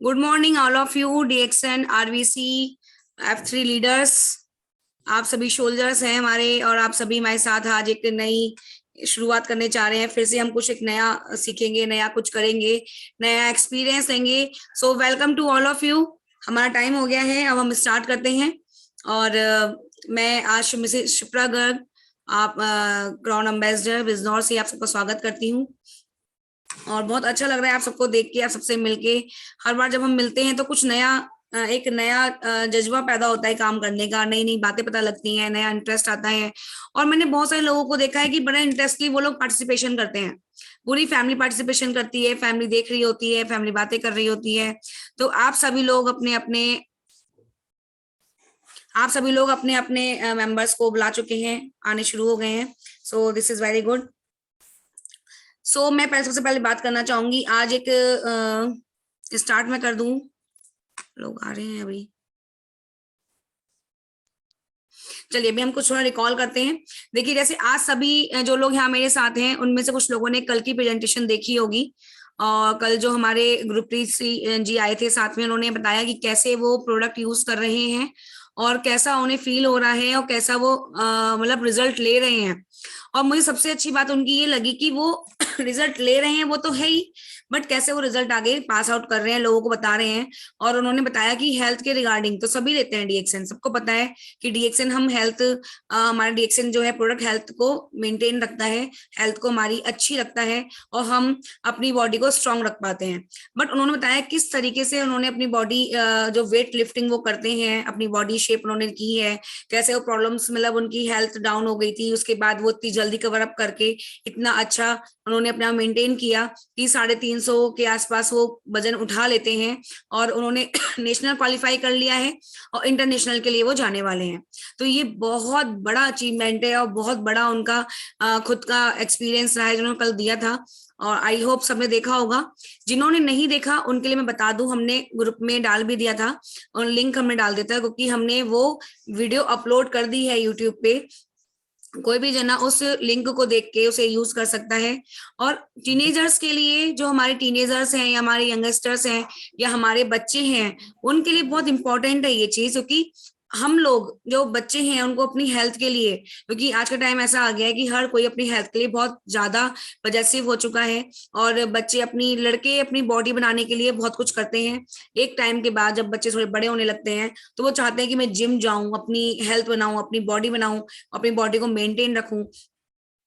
Good morning all of you, DXN, RVC, F3 leaders. आप सभी soldiers हैं हमारे, और आप सभी हमारे साथ आज एक नई शुरुआत करने जा रहे हैं। फिर से हम कुछ एक नया सीखेंगे, नया कुछ करेंगे, नया एक्सपीरियंस लेंगे। So welcome to all of you. हमारा टाइम हो गया है, अब हम स्टार्ट करते हैं। और मैं आज मिसेस शिप्रा गर्ग, आप क्राउन एम्बेसडर बिजनौर से, आप सबका स्वागत करती हूँ। और बहुत अच्छा लग रहा है आप सबको देख के, आप सबसे मिलके। हर बार जब हम मिलते हैं तो कुछ नया, एक नया जज्बा पैदा होता है काम करने का, नई नई बातें पता लगती हैं, नया इंटरेस्ट आता है। और मैंने बहुत सारे लोगों को देखा है कि बड़ा इंटरेस्टली वो लोग पार्टिसिपेशन करते हैं। पूरी फैमिली पार्टिसिपेशन करती है, फैमिली देख रही होती है, फैमिली बातें कर रही होती है। तो आप सभी लोग अपने अपने मेंबर्स को बुला चुके हैं, आने शुरू हो गए हैं। So this is very good. मैं पहले सबसे पहले बात करना चाहूंगी। आज एक स्टार्ट में कर दूं, लोग आ रहे हैं अभी। चलिए अभी हम कुछ थोड़ा रिकॉल करते हैं। देखिए, जैसे आज सभी जो लोग यहाँ मेरे साथ हैं, उनमें से कुछ लोगों ने कल की प्रेजेंटेशन देखी होगी। और कल जो हमारे गुरप्रीत जी आए थे साथ में, उन्होंने बताया कि कैसे वो प्रोडक्ट यूज कर रहे हैं और कैसा उन्हें फील हो रहा है और कैसा वो मतलब रिजल्ट ले रहे हैं। और मुझे सबसे अच्छी बात उनकी ये लगी कि वो रिजल्ट ले रहे हैं वो तो है ही, बट कैसे वो रिजल्ट आगे पास आउट कर रहे हैं, लोगों को बता रहे हैं। और उन्होंने बताया कि हेल्थ के रिगार्डिंग तो सभी लेते हैं डीएक्सएन, सबको पता है कि डीएक्सएन हम हेल्थ, हमारा डीएक्सएन जो है प्रोडक्ट हेल्थ को मेंटेन रखता है, हेल्थ को हमारी अच्छी रखता है, और हम अपनी बॉडी को स्ट्रांग रख पाते हैं। बट उन्होंने बताया किस तरीके से उन्होंने अपनी बॉडी, जो वेट लिफ्टिंग वो करते हैं, अपनी बॉडी शेप उन्होंने की है, कैसे वो प्रॉब्लम्स, मतलब उनकी हेल्थ डाउन हो गई थी, उसके बाद वो इतनी जल्दी कवर अप करके इतना अच्छा उन्होंने अपना मेंटेन किया कि 350 के आसपास वो वजन उठा लेते हैं। और उन्होंने नेशनल क्वालिफाई कर लिया है और इंटरनेशनल के लिए वो जाने वाले हैं। तो ये बहुत बड़ा अचीवमेंट है और बहुत बड़ा उनका खुद का एक्सपीरियंस रहा है जिन्होंने कल दिया था। और आई होप सबने देखा होगा। जिन्होंने नहीं देखा उनके लिए मैं बता दूं, हमने ग्रुप में डाल भी दिया था और लिंक हमने डाल दिया था, क्योंकि हमने वो वीडियो अपलोड कर दी है यूट्यूब पे। कोई भी जना उस लिंक को देख के उसे यूज कर सकता है। और टीनेजर्स के लिए, जो हमारे टीनेजर्स हैं या हमारे यंगस्टर्स हैं या हमारे बच्चे हैं, उनके लिए बहुत इंपॉर्टेंट है ये चीज। क्योंकि हम लोग जो बच्चे हैं उनको अपनी हेल्थ के लिए, क्योंकि आज का टाइम ऐसा आ गया है कि हर कोई अपनी हेल्थ के लिए बहुत ज्यादा पजेसिव हो चुका है। और बच्चे, अपनी लड़के अपनी बॉडी बनाने के लिए बहुत कुछ करते हैं। एक टाइम के बाद जब बच्चे थोड़े बड़े होने लगते हैं तो वो चाहते हैं कि मैं जिम जाऊं, अपनी हेल्थ बनाऊं, अपनी बॉडी बनाऊं, अपनी बॉडी को मेंटेन रखूं।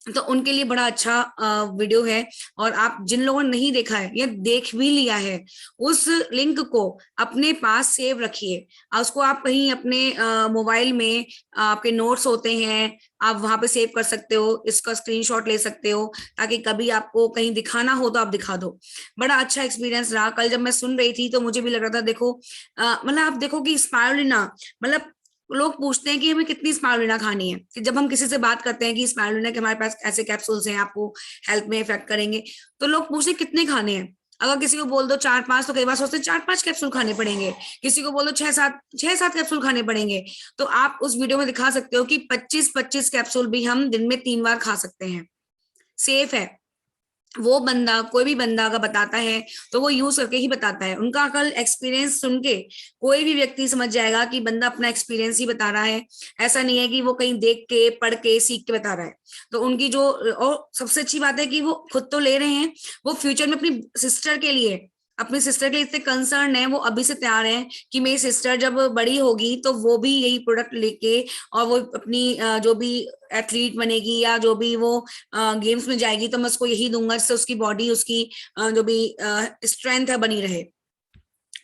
तो उनके लिए बड़ा अच्छा वीडियो है। और आप जिन लोगों ने नहीं देखा है या देख भी लिया है, उस लिंक को अपने पास सेव रखिए। उसको आप कहीं अपने मोबाइल में, आपके नोट्स होते हैं, आप वहां पे सेव कर सकते हो, इसका स्क्रीनशॉट ले सकते हो, ताकि कभी आपको कहीं दिखाना हो तो आप दिखा दो। बड़ा अच्छा एक्सपीरियंस रहा। कल जब मैं सुन रही थी तो मुझे भी लग रहा था, देखो मतलब आप देखो कि स्पायरुलिना, मतलब लोग पूछते हैं कि हमें कितनी स्पारुलिना खानी है। कि जब हम किसी से बात करते हैं कि स्पारुलिना के हमारे पास ऐसे कैप्सूल्स हैं, आपको हेल्थ में इफेक्ट करेंगे, तो लोग पूछते हैं कितने खाने हैं। अगर किसी को बोल दो 4-5, तो कई बार सोचते हैं 4-5 कैप्सूल खाने पड़ेंगे। किसी को बोल दो 6-7 कैप्सूल खाने पड़ेंगे। तो आप उस वीडियो में दिखा सकते हो कि 25-25 कैप्सूल भी हम दिन में 3 बार खा सकते हैं। सेफ है। वो बंदा, कोई भी बंदा अगर बताता है तो वो यूज करके ही बताता है। उनका कल एक्सपीरियंस सुन के कोई भी व्यक्ति समझ जाएगा कि बंदा अपना एक्सपीरियंस ही बता रहा है। ऐसा नहीं है कि वो कहीं देख के, पढ़ के, सीख के बता रहा है। तो उनकी जो, और सबसे अच्छी बात है कि वो खुद तो ले रहे हैं, वो फ्यूचर में अपनी सिस्टर के लिए इतने कंसर्न है, वो अभी से तैयार है कि मेरी सिस्टर जब बड़ी होगी तो वो भी यही प्रोडक्ट लेके, और वो अपनी जो भी एथलीट बनेगी या जो भी वो गेम्स में जाएगी, तो मैं उसको यही दूंगा जिससे उसकी बॉडी, उसकी जो भी स्ट्रेंथ है बनी रहे।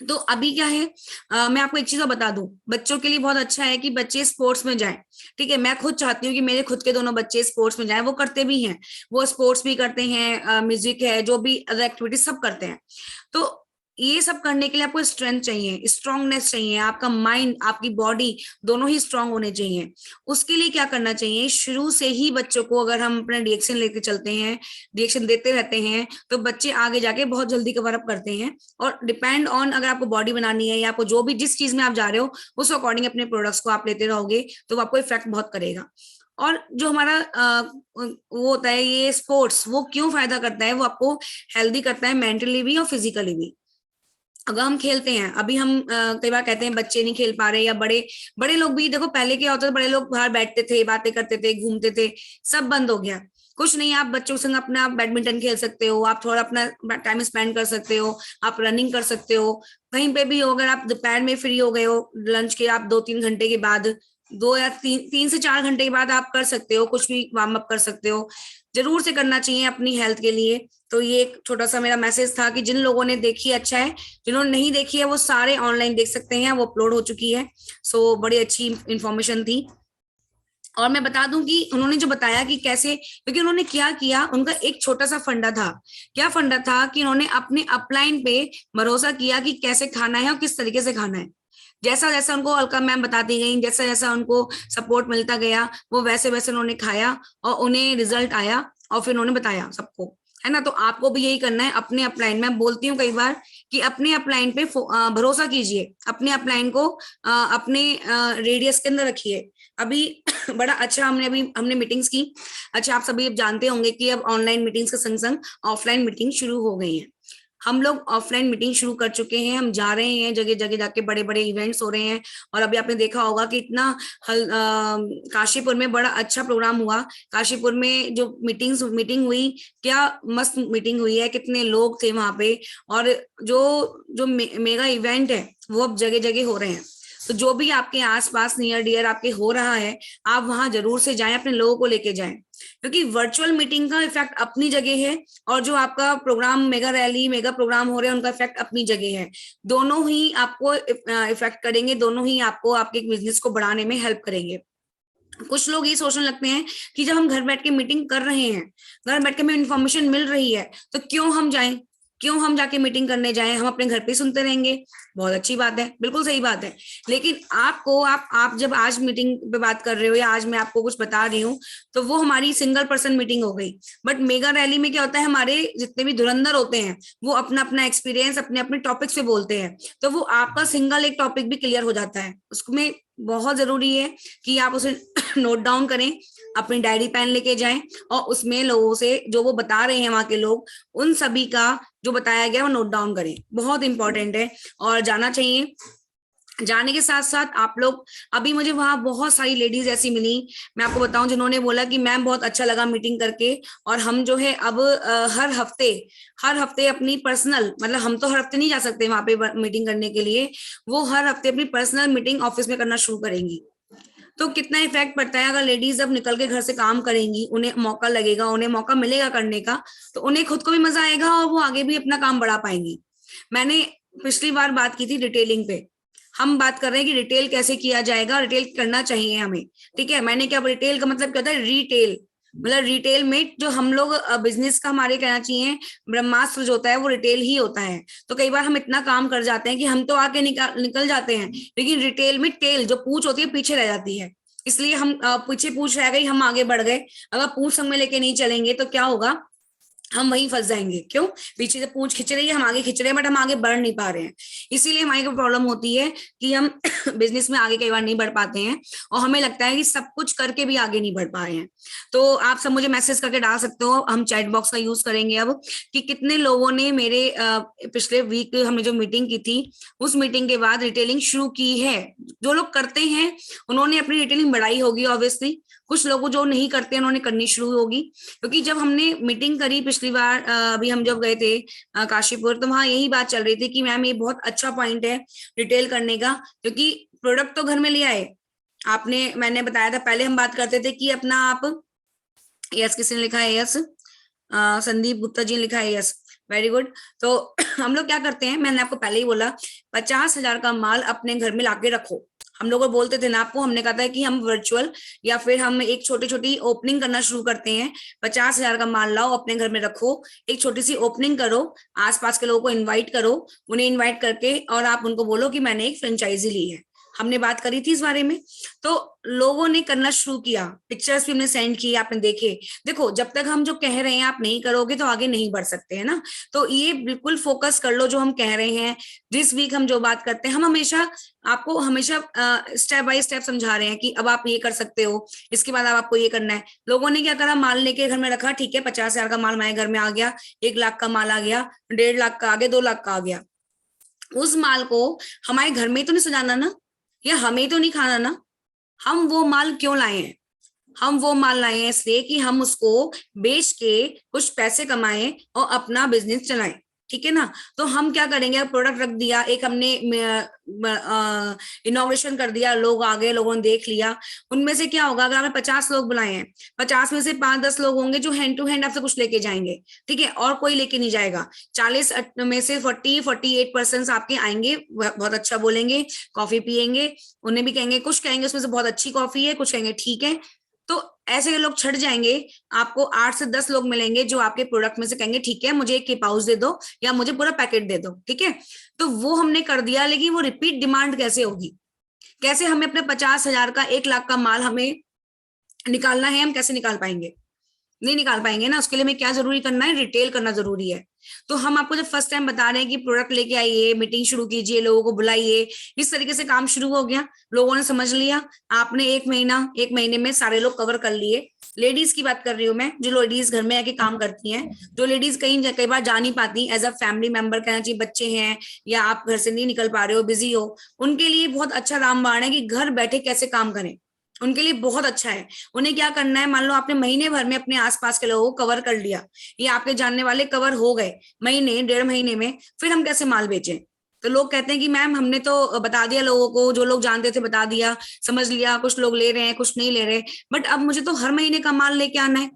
तो अभी क्या है, मैं आपको एक चीज और बता दूं, बच्चों के लिए बहुत अच्छा है कि बच्चे स्पोर्ट्स में जाएं। ठीक है, मैं खुद चाहती हूँ कि मेरे खुद के दोनों बच्चे स्पोर्ट्स में जाएं। वो करते भी हैं, वो स्पोर्ट्स भी करते हैं, म्यूजिक है, जो भी अदर एक्टिविटीज सब करते हैं। तो ये सब करने के लिए आपको स्ट्रेंथ चाहिए, स्ट्रांगनेस चाहिए, आपका माइंड, आपकी बॉडी दोनों ही स्ट्रांग होने चाहिए। उसके लिए क्या करना चाहिए, शुरू से ही बच्चों को अगर हम अपना रिएक्शन लेके चलते हैं, रिएक्शन देते रहते हैं, तो बच्चे आगे जाके बहुत जल्दी कवर अप करते हैं। और डिपेंड ऑन, अगर आपको बॉडी बनानी है या आपको जो भी, जिस चीज में आप जा रहे हो, उस अकॉर्डिंग अपने प्रोडक्ट्स को आप लेते रहोगे तो वो आपको इफेक्ट बहुत करेगा। और जो हमारा वो होता है ये स्पोर्ट्स, वो क्यों फायदा करता है, वो आपको हेल्दी करता है, मेंटली भी और फिजिकली भी। अगर हम खेलते हैं, अभी हम कई बार कहते हैं बच्चे नहीं खेल पा रहे, या बड़े बड़े लोग भी, देखो पहले क्या होता था, बड़े लोग बाहर बैठते थे, बातें करते थे, घूमते थे, सब बंद हो गया। कुछ नहीं, आप बच्चों के संग अपना बैडमिंटन खेल सकते हो, आप थोड़ा अपना टाइम स्पेंड कर सकते हो, आप रनिंग कर सकते हो, कहीं पे भी हो। अगर आप दोपहर में फ्री हो गए हो लंच के, आप 2-3 घंटे के बाद, 2 या 3 से 4 घंटे के बाद आप कर सकते हो, कुछ भी वार्म अप कर सकते हो। जरूर से करना चाहिए अपनी हेल्थ के लिए। तो ये एक छोटा सा मेरा मैसेज था कि जिन लोगों ने देखी अच्छा है, जिन्होंने नहीं देखी है वो सारे ऑनलाइन देख सकते हैं, वो अपलोड हो चुकी है। सो बड़ी अच्छी इंफॉर्मेशन थी। और मैं बता दूं कि उन्होंने जो बताया कि कैसे, क्योंकि उन्होंने क्या किया, उनका एक छोटा सा फंडा था। क्या फंडा था कि उन्होंने अपने अपलाइन पे भरोसा किया कि कैसे खाना है और किस तरीके से खाना है। जैसा जैसा उनको अलका मैम बताती गई, जैसा जैसा उनको सपोर्ट मिलता गया, वो वैसे वैसे उन्होंने खाया और उन्हें रिजल्ट आया, और फिर उन्होंने बताया सबको, है ना। तो आपको भी यही करना है अपने अपलाइन। मैं बोलती हूँ कई बार कि अपने अपलाइन पे भरोसा कीजिए, अपने अपलाइन को अपने रेडियस के अंदर रखिए। अभी बड़ा अच्छा हमने मीटिंग्स की। अच्छा, आप सभी अब जानते होंगे कि अब ऑनलाइन मीटिंग्स के संग संग ऑफलाइन मीटिंग शुरू हो गई है। हम लोग ऑफलाइन मीटिंग शुरू कर चुके हैं, हम जा रहे हैं जगह जगह जाके, बड़े बड़े इवेंट्स हो रहे हैं। और अभी आपने देखा होगा कि इतना काशीपुर में बड़ा अच्छा प्रोग्राम हुआ। काशीपुर में जो मीटिंग हुई, क्या मस्त मीटिंग हुई है, कितने लोग थे वहां पे। और जो जो मेगा इवेंट है वो अब जगह जगह हो रहे हैं। तो जो भी आपके आसपास नियर डियर आपके हो रहा है, आप वहां जरूर से जाएं, अपने लोगों को लेके जाएं। क्योंकि वर्चुअल मीटिंग का इफेक्ट अपनी जगह है, और जो आपका program mega rally mega program हो रहे हैं उनका इफेक्ट अपनी जगह है। दोनों ही आपको इफेक्ट करेंगे, दोनों ही आपको आपके बिजनेस को बढ़ाने में हेल्प करेंगे। कुछ लोग ये सोचने लगते हैं कि जब हम घर बैठ के मीटिंग कर रहे हैं, घर बैठ के हमें इन्फॉर्मेशन मिल रही है, तो क्यों हम जाएं, क्यों हम जाके मीटिंग करने जाएं, हम अपने घर पे सुनते रहेंगे। बहुत अच्छी बात है, बिल्कुल सही बात है। लेकिन आपको आप जब आज मीटिंग पे बात कर रहे हो, या आज मैं आपको कुछ बता रही हूँ, तो वो हमारी सिंगल पर्सन मीटिंग हो गई। बट मेगा रैली में क्या होता है, हमारे जितने भी धुरंधर होते हैं वो अपना अपना एक्सपीरियंस अपने अपने टॉपिक से बोलते हैं, तो वो आपका सिंगल एक टॉपिक भी क्लियर हो जाता है। उसमें बहुत जरूरी है कि आप उसे नोट डाउन करें, अपनी डायरी पेन लेके जाएं, और उसमें लोगों से जो वो बता रहे हैं वहां के लोग, उन सभी का जो बताया गया वो नोट डाउन करें। बहुत इंपॉर्टेंट है और जाना चाहिए। जाने के साथ साथ आप लोग, अभी मुझे वहां बहुत सारी लेडीज ऐसी मिली, मैं आपको बताऊं, जिन्होंने बोला कि मैम बहुत अच्छा लगा मीटिंग करके, और हम जो है अब हर हफ्ते अपनी पर्सनल, मतलब हम तो हर हफ्ते नहीं जा सकते वहां पे मीटिंग करने के लिए, वो हर हफ्ते अपनी पर्सनल मीटिंग ऑफिस में करना शुरू करेंगी। तो कितना इफेक्ट पड़ता है, अगर लेडीज अब निकल के घर से काम करेंगी, उन्हें मौका लगेगा, उन्हें मौका मिलेगा करने का, तो उन्हें खुद को भी मजा आएगा और वो आगे भी अपना काम बढ़ा पाएंगी। मैंने पिछली बार बात की थी डिटेलिंग पे, हम बात कर रहे हैं कि रिटेल कैसे किया जाएगा, रिटेल करना चाहिए हमें। ठीक है, मैंने क्या, रिटेल का मतलब क्या होता है, रिटेल मतलब रिटेल में जो हम लोग बिजनेस का हमारे कहना चाहिए ब्रह्मास्त्र जो होता है वो रिटेल ही होता है। तो कई बार हम इतना काम कर जाते हैं कि हम तो आगे निकल जाते हैं, लेकिन रिटेल में टेल जो पूंछ होती है पीछे रह जाती है। इसलिए हम पीछे पूंछ रह गई, हम आगे बढ़ गए। अगर पूंछ संग में लेके नहीं चलेंगे तो क्या होगा, हम वहीं फंस जाएंगे। क्यों, पीछे से पूंछ खिंच रही है, हम आगे खिंच रहे हैं, बट हम आगे बढ़ नहीं पा रहे हैं। इसीलिए हमारी को प्रॉब्लम होती है कि हम बिजनेस में आगे कई बार नहीं बढ़ पाते हैं, और हमें लगता है कि सब कुछ करके भी आगे नहीं बढ़ पा रहे हैं। तो आप सब मुझे मैसेज करके डाल सकते हो, हम चैट बॉक्स का यूज करेंगे अब, कि कितने लोगों ने मेरे पिछले वीक हमने जो मीटिंग की थी, उस मीटिंग के बाद रिटेलिंग शुरू की है। जो लोग करते हैं उन्होंने अपनी रिटेलिंग बढ़ाई होगी ऑब्वियसली, कुछ लोगों जो नहीं करते उन्होंने करनी शुरू होगी। क्योंकि जब हमने मीटिंग करी पिछली बार, अभी हम जब गए थे काशीपुर, तो वहां यही बात चल रही थी कि मैम ये बहुत अच्छा पॉइंट है रिटेल करने का, क्योंकि प्रोडक्ट तो घर में ले आए आपने, मैंने बताया था पहले हम बात करते थे कि अपना आप, यस किसी ने लिखा है यस, संदीप गुप्ता जी ने लिखा है यस, वेरी गुड। तो हम लोग क्या करते हैं, मैंने आपको पहले ही बोला, 50,000 का माल अपने घर में लाके रखो। हम लोग बोलते थे ना आपको, हमने कहा था कि हम वर्चुअल या फिर हम एक छोटी छोटी ओपनिंग करना शुरू करते हैं। 50,000 का माल लाओ, अपने घर में रखो, एक छोटी सी ओपनिंग करो, आसपास के लोगों को इनवाइट करो, उन्हें इनवाइट करके और आप उनको बोलो कि मैंने एक फ्रेंचाइजी ली है। हमने बात करी थी इस बारे में, तो लोगों ने करना शुरू किया, पिक्चर्स भी हमने सेंड किए, आपने देखे। देखो, जब तक हम जो कह रहे हैं आप नहीं करोगे तो आगे नहीं बढ़ सकते हैं ना। तो ये बिल्कुल फोकस कर लो जो हम कह रहे हैं। दिस वीक हम जो बात करते हैं, हम हमेशा आपको हमेशा स्टेप बाय स्टेप समझा रहे हैं कि अब आप ये कर सकते हो, इसके बाद अब आपको ये करना है। लोगों ने क्या करा, माल लेके घर में रखा, ठीक है 50,000 का माल हमारे घर में आ गया, 1 लाख का माल आ गया, 1.5 लाख का आ गया, 2 लाख का आ गया। उस माल को हमारे घर में तो नहीं सजाना ना, या हमें तो नहीं खाना ना। हम वो माल क्यों लाए हैं? हम वो माल लाए हैं इसलिए कि हम उसको बेच के कुछ पैसे कमाएं और अपना बिजनेस चलाएं। ठीक है ना? तो हम क्या करेंगे, प्रोडक्ट रख दिया, एक हमने इनॉग्रेशन कर दिया, लोग आ गए, लोगों ने देख लिया। उनमें से क्या होगा, अगर आपने 50 लोग बुलाए हैं, 50 में से 5-10 लोग होंगे जो हैंड टू हैंड आपसे कुछ लेके जाएंगे। ठीक है, और कोई लेके नहीं जाएगा। 40 में से 48% आपके आएंगे, बहुत अच्छा बोलेंगे, कॉफी पियेंगे, उन्हें भी कहेंगे, कुछ कहेंगे उसमें से बहुत अच्छी कॉफी है, कुछ कहेंगे ठीक है। तो ऐसे लोग छट जाएंगे। आपको 8 से 10 लोग मिलेंगे जो आपके प्रोडक्ट में से कहेंगे ठीक है मुझे एक के पाउच दे दो या मुझे पूरा पैकेट दे दो। ठीक है, तो वो हमने कर दिया, लेकिन वो रिपीट डिमांड कैसे होगी? कैसे हमें अपने 50,000 का 1 लाख का माल हमें निकालना है, हम कैसे निकाल पाएंगे? नहीं निकाल पाएंगे ना। उसके लिए हमें क्या जरूरी करना है, रिटेल करना जरूरी है। तो हम आपको जब फर्स्ट टाइम बता रहे हैं कि प्रोडक्ट लेके आइए, मीटिंग शुरू कीजिए, लोगों को बुलाइए, इस तरीके से काम शुरू हो गया, लोगों ने समझ लिया। आपने 1 महीने में सारे लोग कवर कर लिए। लेडीज की बात कर रही हूँ मैं, जो लेडीज घर में आके काम करती हैं, जो लेडीज कई बार जा नहीं पाती, एज अ फैमिली मेंबर कहना चाहिए, बच्चे हैं या आप घर से नहीं निकल पा रहे हो, बिजी हो, उनके लिए बहुत अच्छा रामबाण है कि घर बैठे कैसे काम करें। उनके लिए बहुत अच्छा है। उन्हें क्या करना है, मान लो आपने महीने भर में अपने आसपास के लोगों को कवर कर लिया, ये आपके जानने वाले कवर हो गए, महीने 1.5 महीने में, फिर हम कैसे माल बेचें? तो लोग कहते हैं कि मैम हमने तो बता दिया लोगों को, जो लोग जानते थे बता दिया, समझ लिया, कुछ लोग ले रहे हैं कुछ नहीं ले रहे, बट अब मुझे तो हर महीने का माल लेके आना है।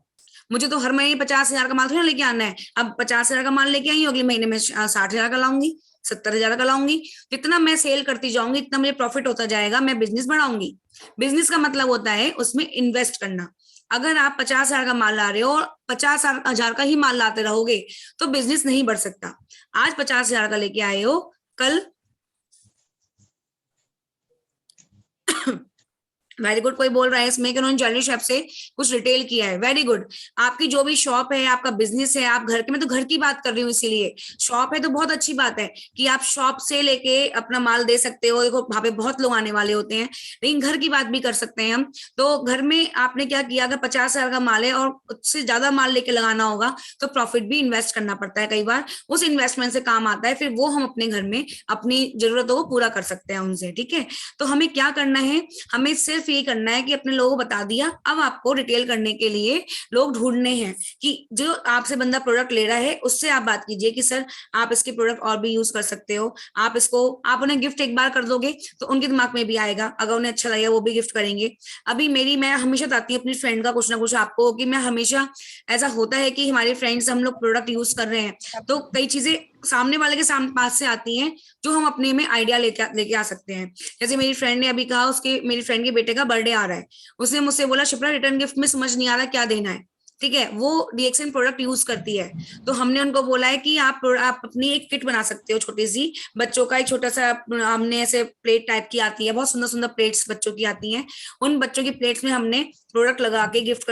मुझे तो हर महीने 50,000 का माल थोड़ा लेके आना है। अब 50,000 का माल लेके आई हूँ, अगले महीने में 60,000 का लाऊंगी, 70,000 का लाऊंगी। जितना मैं सेल करती जाऊंगी इतना मुझे प्रॉफिट होता जाएगा, मैं बिजनेस बढ़ाऊंगी। बिजनेस का मतलब होता है उसमें इन्वेस्ट करना। अगर आप 50,000 का माल ला रहे हो और 50,000 का ही माल लाते रहोगे तो बिजनेस नहीं बढ़ सकता। आज 50,000 का लेके आए हो, कल वेरी गुड। कोई बोल रहा है इसमें कि उन्होंने ज्वेलरी शॉप से कुछ रिटेल किया है, वेरी गुड। आपकी जो भी शॉप है, आपका बिजनेस है, आप घर के, मैं तो घर की बात कर रही हूँ, इसीलिए शॉप है तो बहुत अच्छी बात है कि आप शॉप से लेके अपना माल दे सकते हो। देखो वहां पे बहुत लोग आने वाले होते हैं, लेकिन घर की बात भी कर सकते हैं हम। तो घर में आपने क्या किया, अगर 50,000 का माल है और उससे ज्यादा माल लेके लगाना होगा तो प्रॉफिट भी इन्वेस्ट करना पड़ता है कई बार, उस इन्वेस्टमेंट से काम आता है, फिर वो हम अपने घर में अपनी जरूरतों को पूरा कर सकते हैं उनसे। ठीक है, तो हमें क्या करना है, हमें सिर्फ ये करना है कि अपने लोगों को बता दिया, अब आपको रिटेल करने के लिए लोग ढूंढने हैं कि जो आपसे बंदा प्रोडक्ट ले रहा है उससे आप बात कीजिए कि सर आप इसके प्रोडक्ट और भी यूज कर सकते हो, आप इसको, आप उन्हें गिफ्ट एक बार कर दोगे तो उनके दिमाग में भी आएगा, अगर उन्हें अच्छा लगेगा वो भी गिफ्ट करेंगे। अभी मैं हमेशा बताती हूँ अपनी फ्रेंड का कुछ ना कुछ आपको, कि मैं हमेशा, ऐसा होता है कि हमारे फ्रेंड्स हम लोग प्रोडक्ट यूज कर रहे हैं तो कई चीजें सामने वाले के सामने पास से आती हैं जो हम अपने में आइडिया लेके आ सकते हैं। जैसे मेरी फ्रेंड ने अभी कहा, उसके, मेरी फ्रेंड के बेटे का बर्थडे आ रहा है, उसने मुझसे बोला शिप्रा रिटर्न गिफ्ट में समझ नहीं आ रहा क्या देना है। ठीक है, वो डीएक्सएन प्रोडक्ट यूज करती है, तो हमने उनको बोला है कि आप अपनी एक किट बना सकते हो छोटी सी, बच्चों का एक छोटा सा, हमने ऐसे प्लेट टाइप की आती है, बहुत सुंदर सुंदर प्लेट्स बच्चों की आती हैं, उन बच्चों की प्लेट्स में हमने प्रोडक्ट लगा के गिफ्ट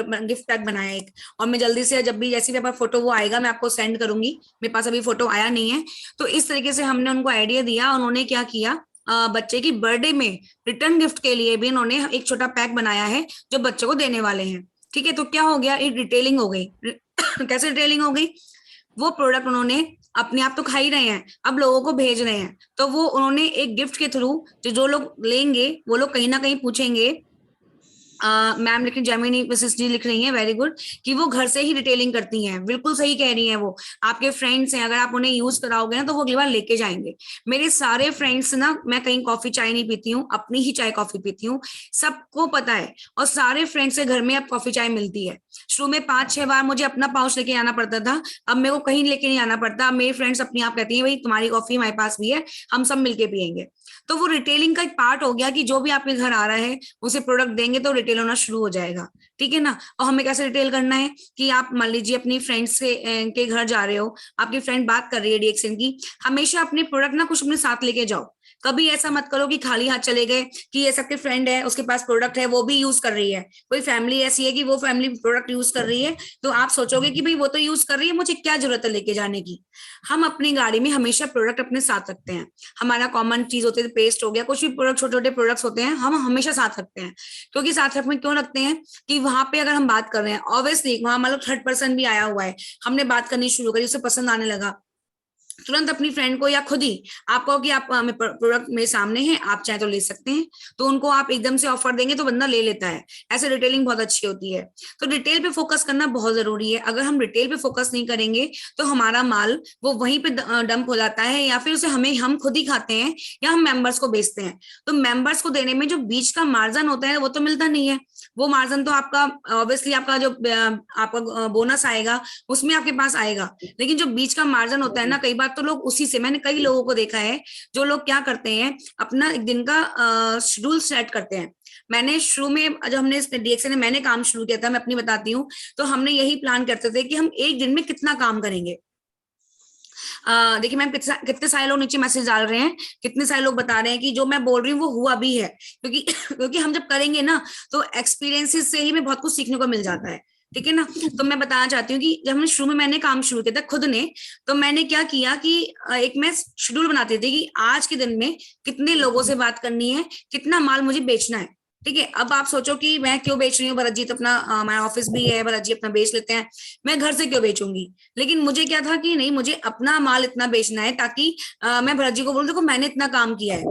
पैक बनाया एक। और मैं जल्दी से, जब भी जैसे भी मेरे फोटो वो आएगा मैं आपको सेंड करूंगी, मेरे पास अभी फोटो आया नहीं है। तो इस तरीके से हमने उनको आइडिया दिया, उन्होंने क्या किया, बच्चे की बर्थडे में रिटर्न गिफ्ट के लिए भी इन्होंने एक छोटा पैक बनाया है जो बच्चों को देने वाले हैं। ठीक है, तो क्या हो गया, एक रिटेलिंग हो गई। कैसे रिटेलिंग हो गई, वो प्रोडक्ट उन्होंने अपने आप तो खा ही रहे हैं, अब लोगों को भेज रहे हैं, तो वो उन्होंने एक गिफ्ट के थ्रू, जो लोग लेंगे वो लोग कहीं ना कहीं पूछेंगे, मैम लेकिन जैमिनी मिसेस जी लिख रही हैं, वेरी गुड, कि वो घर से ही रिटेलिंग करती हैं, बिल्कुल सही कह रही हैं। वो आपके फ्रेंड्स हैं, अगर आप उन्हें यूज कराओगे ना तो वो अगली बार लेके जाएंगे। मेरे सारे फ्रेंड्स ना, मैं कहीं कॉफी चाय नहीं पीती हूँ, अपनी ही चाय कॉफी पीती हूँ, सबको पता है, और सारे फ्रेंड्स के घर में अब कॉफी चाय मिलती है। शुरू में 5-6 बार मुझे अपना पाउच लेके आना पड़ता था, अब मेरे को कहीं लेके नहीं आना पड़ता। अब मेरी फ्रेंड्स अपने आप कहती हैं भाई तुम्हारी कॉफी हमारे पास भी है, हम सब मिलके पियेंगे। तो वो रिटेलिंग का एक पार्ट हो गया कि जो भी आपके घर आ रहा है उसे प्रोडक्ट देंगे तो रिटेल होना शुरू हो जाएगा। ठीक है ना? और हमें कैसे रिटेल करना है कि आप मान लीजिए अपनी फ्रेंड्स के घर जा रहे हो, आपकी फ्रेंड बात कर रही है डीएक्सएन की, हमेशा अपने प्रोडक्ट ना कुछ अपने साथ लेके जाओ। कभी ऐसा मत करो कि खाली हाथ चले गए, कि ये सबके फ्रेंड है उसके पास प्रोडक्ट है वो भी यूज कर रही है, कोई फैमिली ऐसी है कि वो फैमिली प्रोडक्ट यूज कर रही है, तो आप सोचोगे कि भाई वो तो यूज कर रही है, मुझे क्या जरूरत है लेके जाने की। हम अपनी गाड़ी में हमेशा प्रोडक्ट अपने साथ रखते हैं, हमारा कॉमन चीज होती है, पेस्ट हो गया, कुछ भी प्रोडक्ट, छोटे छोटे प्रोडक्ट्स होते हैं, हम हमेशा साथ रखते हैं। क्योंकि साथ रखने क्यों रखते हैं, कि वहां पे अगर हम बात कर रहे हैं, ऑब्वियसली वहां मतलब थर्ड पर्सन भी आया हुआ है, हमने बात करनी शुरू करी, उसे पसंद आने लगा, तुरंत अपनी फ्रेंड को या खुद ही आप कहो कि आप हमें प्रोडक्ट मेरे सामने है, आप चाहे तो ले सकते हैं, तो उनको आप एकदम से ऑफर देंगे तो बंदा ले लेता है। ऐसे रिटेलिंग बहुत अच्छी होती है। तो रिटेल पे फोकस करना बहुत जरूरी है। अगर हम रिटेल पे फोकस नहीं करेंगे तो हमारा माल वो वहीं पे डंप हो जाता है, या फिर उसे हम खुद ही खाते हैं, या हम मेंबर्स को बेचते हैं। तो मेंबर्स को देने में जो बीच का मार्जिन होता है वो तो मिलता नहीं है। वो मार्जिन तो आपका ऑब्वियसली आपका जो आपका बोनस आएगा उसमें आपके पास आएगा, लेकिन जो बीच का मार्जिन होता है ना, कई बार तो लोग उसी से, मैंने कई लोगों को देखा है जो लोग क्या करते हैं, अपना एक दिन का शेड्यूल सेट करते हैं। मैंने शुरू में जब हमने डीएक्सए में मैंने काम शुरू किया था, मैं अपनी बताती हूँ, तो हमने यही प्लान करते थे कि हम एक दिन में कितना काम करेंगे। देखिए मैम कितने सारे लोग नीचे मैसेज डाल रहे हैं, कितने सारे लोग बता रहे हैं कि जो मैं बोल रही हूँ वो हुआ भी है, क्योंकि क्योंकि हम जब करेंगे ना तो एक्सपीरियंसेस से ही हमें बहुत कुछ सीखने को मिल जाता है। ठीक है ना। तो मैं बताना चाहती हूँ कि जब हमने शुरू में मैंने काम शुरू किया था खुद ने, तो मैंने क्या किया कि एक मैं शेड्यूल बनाती थी कि आज के दिन में कितने लोगों से बात करनी है, कितना माल मुझे बेचना है। ठीक है। अब आप सोचो कि मैं क्यों बेच रही हूँ, भरत जी तो अपना हमारा ऑफिस भी है, भरत जी अपना बेच लेते हैं, मैं घर से क्यों बेचूंगी। लेकिन मुझे क्या था कि नहीं, मुझे अपना माल इतना बेचना है ताकि मैं भरत जी को बोलूं देखो मैंने इतना काम किया है।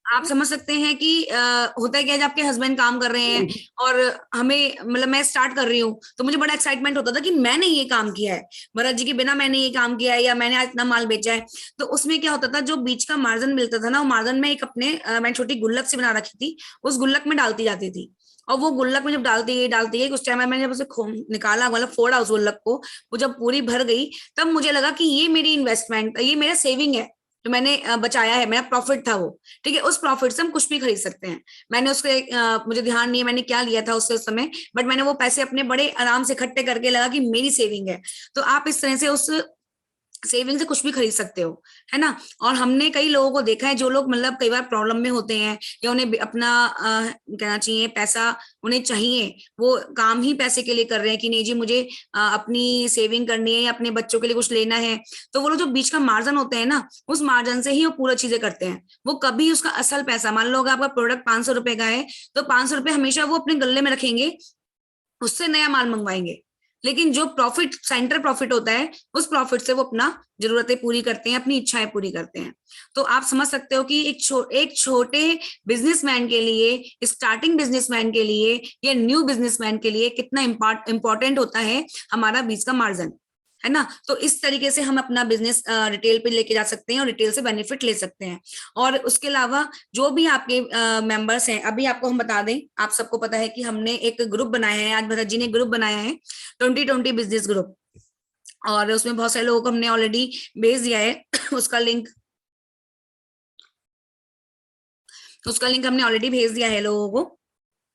आप समझ सकते हैं कि होता है क्या, जब आपके हस्बैंड काम कर रहे हैं और हमें मतलब मैं स्टार्ट कर रही हूँ तो मुझे बड़ा एक्साइटमेंट होता था कि मैंने ये काम किया है, भरत जी के बिना मैंने ये काम किया है, या मैंने आज इतना माल बेचा है। तो उसमें क्या होता था, जो बीच का मार्जिन मिलता था ना, वो मार्जिन में एक अपने मैंने छोटी गुल्लक से बना रखी थी, उस गुल्लक में डालती जाती थी। और वो गुल्लक में जब डालती गई कुछ टाइम में, मैंने जब उसे निकाला, मतलब फोड़ा उस गुल्लक को, वो जब पूरी भर गई, तब मुझे लगा कि ये मेरी इन्वेस्टमेंट, ये मेरा सेविंग है जो मैंने बचाया है, मेरा प्रॉफिट था वो। ठीक है। उस प्रॉफिट से हम कुछ भी खरीद सकते हैं। मैंने उसके मुझे ध्यान नहीं है मैंने क्या लिया था उससे उस समय, बट मैंने वो पैसे अपने बड़े आराम से इकट्ठे करके लगा कि मेरी सेविंग है। तो आप इस तरह से उस सेविंग से कुछ भी खरीद सकते हो, है ना। और हमने कई लोगों को देखा है जो लोग मतलब कई बार प्रॉब्लम में होते हैं, या उन्हें अपना कहना चाहिए पैसा उन्हें चाहिए, वो काम ही पैसे के लिए कर रहे हैं कि नहीं जी मुझे अपनी सेविंग करनी है या अपने बच्चों के लिए कुछ लेना है। तो वो लोग जो बीच का मार्जिन होते हैं ना, उस मार्जिन से ही वो पूरा चीजें करते हैं। वो कभी उसका असल पैसा, मान लो अगर आपका प्रोडक्ट 500 रुपए का है, तो 500 रुपए हमेशा वो अपने गले में रखेंगे, उससे नया माल मंगवाएंगे। लेकिन जो प्रॉफिट, सेंटर प्रॉफिट होता है, उस प्रॉफिट से वो अपना जरूरतें पूरी करते हैं, अपनी इच्छाएं पूरी करते हैं। तो आप समझ सकते हो कि एक छोटे बिजनेसमैन के लिए, स्टार्टिंग बिजनेसमैन के लिए या न्यू बिजनेसमैन के लिए कितना इंपॉर्टेंट होता है हमारा बीच का मार्जिन, है ना। तो इस तरीके से हम अपना बिजनेस रिटेल पे लेके जा सकते हैं और रिटेल से बेनिफिट ले सकते हैं। और उसके अलावा जो भी आपके मेंबर्स हैं, अभी आपको हम बता दें, आप सबको पता है कि हमने एक ग्रुप बनाया है, आज भरत जी ने ग्रुप बनाया है 2020 बिजनेस ग्रुप, और उसमें बहुत सारे लोगों को हमने ऑलरेडी भेज दिया है उसका लिंक हमने ऑलरेडी भेज दिया है लोगों को।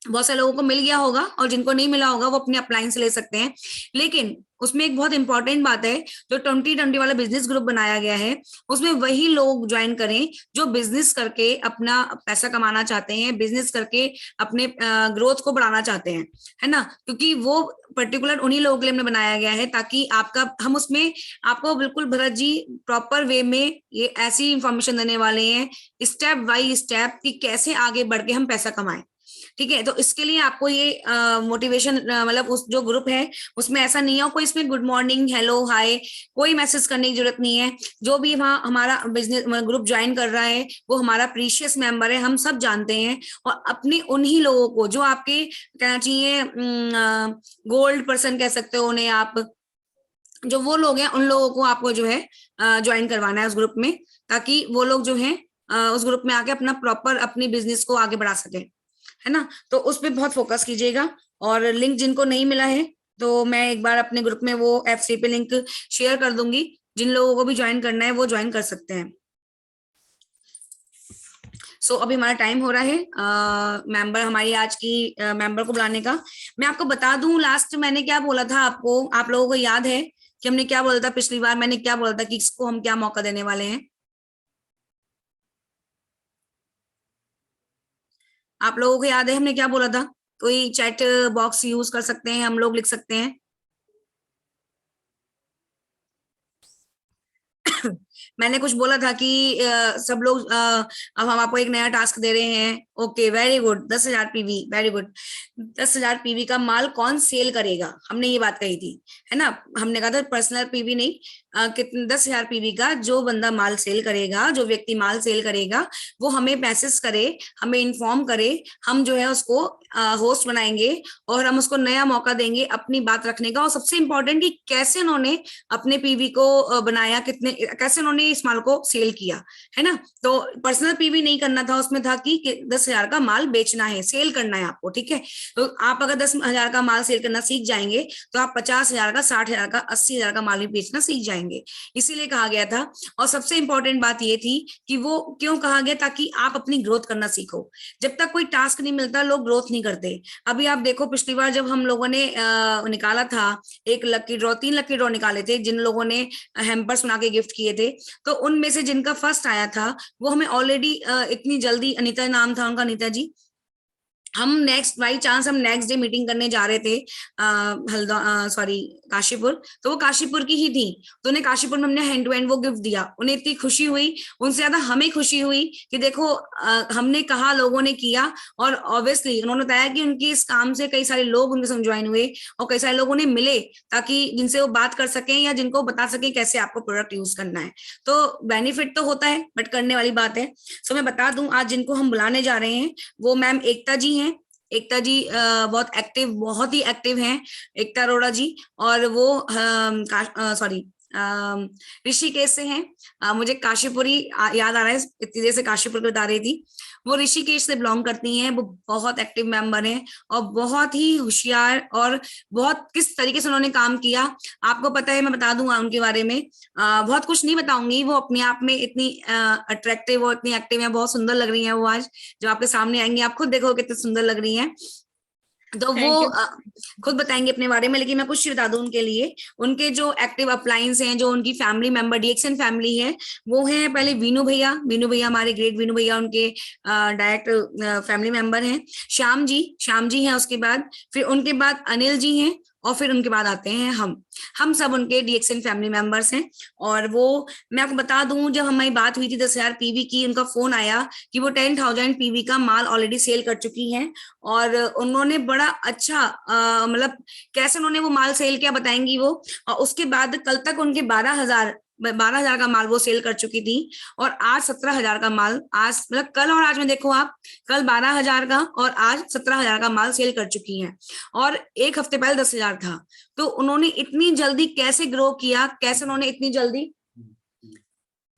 बहुत सारे लोगों को मिल गया होगा, और जिनको नहीं मिला होगा वो अपने अप्लायंस ले सकते हैं। लेकिन उसमें एक बहुत इंपॉर्टेंट बात है, जो 2020 वाला बिजनेस ग्रुप बनाया गया है, उसमें वही लोग ज्वाइन करें जो बिजनेस करके अपना पैसा कमाना चाहते हैं, बिजनेस करके अपने ग्रोथ को बढ़ाना चाहते हैं, है ना। क्योंकि वो पर्टिकुलर उन्हीं लोगों के लिए हमने बनाया गया है, ताकि आपका, हम उसमें आपको बिल्कुल भरत जी प्रॉपर वे में ये ऐसी इंफॉर्मेशन देने वाले हैं, स्टेप बाय स्टेप, कि कैसे आगे बढ़ के हम पैसा कमाएं। ठीक है। तो इसके लिए आपको ये मोटिवेशन, मतलब उस जो ग्रुप है उसमें ऐसा नहीं है, कोई इसमें गुड मॉर्निंग, हेलो, हाय, कोई मैसेज करने की जरूरत नहीं है। जो भी वहाँ हमारा बिजनेस ग्रुप ज्वाइन कर रहा है वो हमारा प्रीशियस मेंबर है, हम सब जानते हैं। और अपने उन्हीं लोगों को जो आपके कहना चाहिए गोल्ड पर्सन कह सकते हो उन्हें आप, जो वो लोग हैं उन लोगों को आपको जो है ज्वाइन करवाना है उस ग्रुप में, ताकि वो लोग जो है उस ग्रुप में आके अपना प्रॉपर अपनी बिजनेस को आगे बढ़ा सके, है ना। तो उस पर बहुत फोकस कीजिएगा। और लिंक जिनको नहीं मिला है तो मैं एक बार अपने ग्रुप में वो FC पे लिंक शेयर कर दूंगी, जिन लोगों को भी ज्वाइन करना है वो ज्वाइन कर सकते हैं। अभी हमारा टाइम हो रहा है मेंबर हमारी आज की मेंबर को बुलाने का। मैं आपको बता दूं लास्ट मैंने क्या बोला था आपको, आप लोगों को याद है कि हमने क्या बोला था पिछली बार, मैंने क्या बोला था कि इसको हम क्या मौका देने वाले हैं? आप लोगों को याद है हमने क्या बोला था? कोई चैट बॉक्स यूज कर सकते हैं, हम लोग लिख सकते हैं। मैंने कुछ बोला था कि सब लोग अब हम आपको एक नया टास्क दे रहे हैं, okay very good, 10,000 PV, very good. 10,000 PV का माल कौन सेल करेगा, हमने ये बात कही थी, है ना। हमने कहा था पर्सनल पीवी नहीं, कितने 10,000 पीवी का जो बंदा माल सेल करेगा, जो व्यक्ति माल सेल करेगा, वो हमें मैसेज करे, हमें इन्फॉर्म करे, हम जो है उसको होस्ट बनाएंगे और हम उसको नया मौका देंगे अपनी बात रखने का। और सबसे इंपॉर्टेंट कि कैसे उन्होंने अपने पीवी को बनाया, कितने कैसे उन्होंने इस माल को सेल किया, है ना। तो पर्सनल पीवी नहीं करना था, उसमें था कि 10,000 का माल बेचना है, सेल करना है आपको, ठीक है। तो आप अगर 10,000 का माल सेल करना सीख जाएंगे तो आप 50,000 का, 60,000 का, 80,000 का माल भी बेचना सीख जाएंगे, इसीलिए कहा गया था। और सबसे इंपॉर्टेंट बात ये थी कि वो क्यों कहा गया, ताकि आप अपनी ग्रोथ करना सीखो। जब तक कोई टास्क नहीं मिलता लोग ग्रोथ नहीं करते। अभी आप देखो पिछली बार जब हम लोगों ने निकाला था एक लकी ड्रॉ, 3 लकी ड्रॉ निकाले थे, जिन लोगों ने हैम्पर्स बना के गिफ्ट किए थे, तो उनमें से जिनका फर्स्ट आया था वो हमें ऑलरेडी इतनी जल्दी, अनीता नाम था उनका, अनीता जी, हम नेक्स्ट बाई चांस हम नेक्स्ट डे मीटिंग करने जा रहे थे हल्द्वानी, सॉरी काशीपुर, तो वो काशीपुर की ही थी। तो उन्हें काशीपुर में हमने हैंड टू हैंड वो गिफ्ट दिया, उन्हें इतनी खुशी हुई, उनसे ज्यादा हमें खुशी हुई कि देखो हमने कहा, लोगों ने किया, और ऑब्वियसली उन्होंने बताया कि उनके इस काम से कई सारे लोग उनके संग ज्वाइन हुए और कई सारे लोगों ने मिले, ताकि जिनसे वो बात कर सकें या जिनको बता सकें कैसे आपको प्रोडक्ट यूज करना है। तो बेनिफिट तो होता है, बट करने वाली बात है। सो मैं बता दूं आज जिनको हम बुलाने जा रहे हैं वो मैम एकता जी हैं। एकता जी बहुत एक्टिव, बहुत ही एक्टिव हैं, एकता अरोड़ा जी। और वो सॉरी ऋषिकेश से हैं। मुझे काशीपुरी याद आ रहा है, इतनी देर से काशीपुर बता रही थी। वो ऋषिकेश से बिलोंग करती हैं, वो बहुत एक्टिव मेंबर हैं और बहुत ही होशियार, और बहुत किस तरीके से उन्होंने काम किया आपको पता है, मैं बता दूंगा उनके बारे में। बहुत कुछ नहीं बताऊंगी, वो अपने आप में इतनी अट्रैक्टिव और इतनी एक्टिव है, बहुत सुंदर लग रही है वो। आज जो आपके सामने आएंगी आप खुद देखो कितनी सुंदर लग रही है। तो वो खुद बताएंगे अपने बारे में, लेकिन मैं कुछ बता दूं उनके लिए। उनके जो एक्टिव अपलाइंस हैं, जो उनकी फैमिली मेंबर, डीएक्सन फैमिली है, वो है पहले वीनू भैया। वीनू भैया हमारे ग्रेट वीनू भैया उनके डायरेक्ट फैमिली मेंबर हैं। श्याम जी, श्याम जी हैं उसके बाद, फिर उनके बाद अनिल जी हैं, और फिर उनके बाद आते हैं हम सब उनके डीएक्सन फैमिली मेंबर्स हैं। और वो मैं आपको बता दूं, जब हमारी बात हुई थी 10,000 पीवी की, उनका फोन आया कि वो 10,000 पीवी का माल ऑलरेडी सेल कर चुकी हैं। और उन्होंने बड़ा अच्छा मतलब कैसे उन्होंने वो माल सेल किया बताएंगी वो। और उसके बाद कल तक उनके 12,000 का माल वो सेल कर चुकी थी, और आज 17,000 का माल, आज मतलब कल और आज में देखो आप, कल 12,000 का और आज 17,000 का माल सेल कर चुकी हैं। और एक हफ्ते पहले 10,000 था। तो उन्होंने इतनी जल्दी कैसे ग्रो किया, कैसे उन्होंने इतनी जल्दी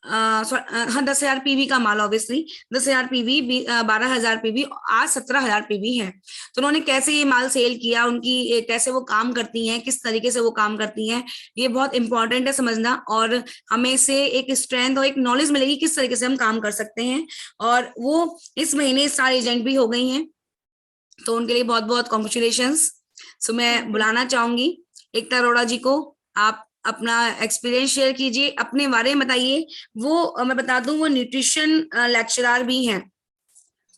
हाँ 10,000 पीवी का माल, ऑब्वियसली 10,000 पीवी, 12,000 पीवी, आज 17,000 पीवी है। तो उन्होंने कैसे ये माल सेल किया, उनकी कैसे वो काम करती हैं, किस तरीके से वो काम करती हैं, ये बहुत इंपॉर्टेंट है समझना। और हमें इससे एक स्ट्रेंथ और एक नॉलेज मिलेगी किस तरीके से हम काम कर सकते हैं। और वो इस महीने स्टार एजेंट भी हो गई हैं, तो उनके लिए बहुत बहुत कॉन्ग्रेचुलेशंस। सो मैं बुलाना चाहूंगी एकता अरोड़ा जी को। आप अपना एक्सपीरियंस शेयर कीजिए, अपने बारे में बताइए। वो मैं बता दूं वो न्यूट्रिशन लेक्चरर भी हैं,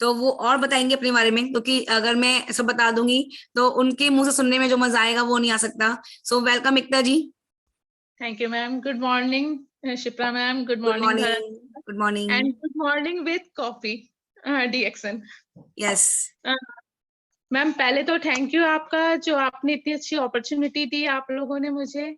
तो वो और बताएंगे अपने बारे में, क्योंकि अगर मैं सब बता दूंगी तो उनके मुंह से सुनने में जो मजा आएगा वो नहीं आ सकता। So welcome Ekta ji. Thank you ma'am. Good morning Shipra ma'am, good good morning morning. Good morning and good morning with coffee DXN. Yes ma'am पहले तो थैंक यू आपका, जो आपने इतनी अच्छी अपॉर्चुनिटी दी आप लोगों ने मुझे,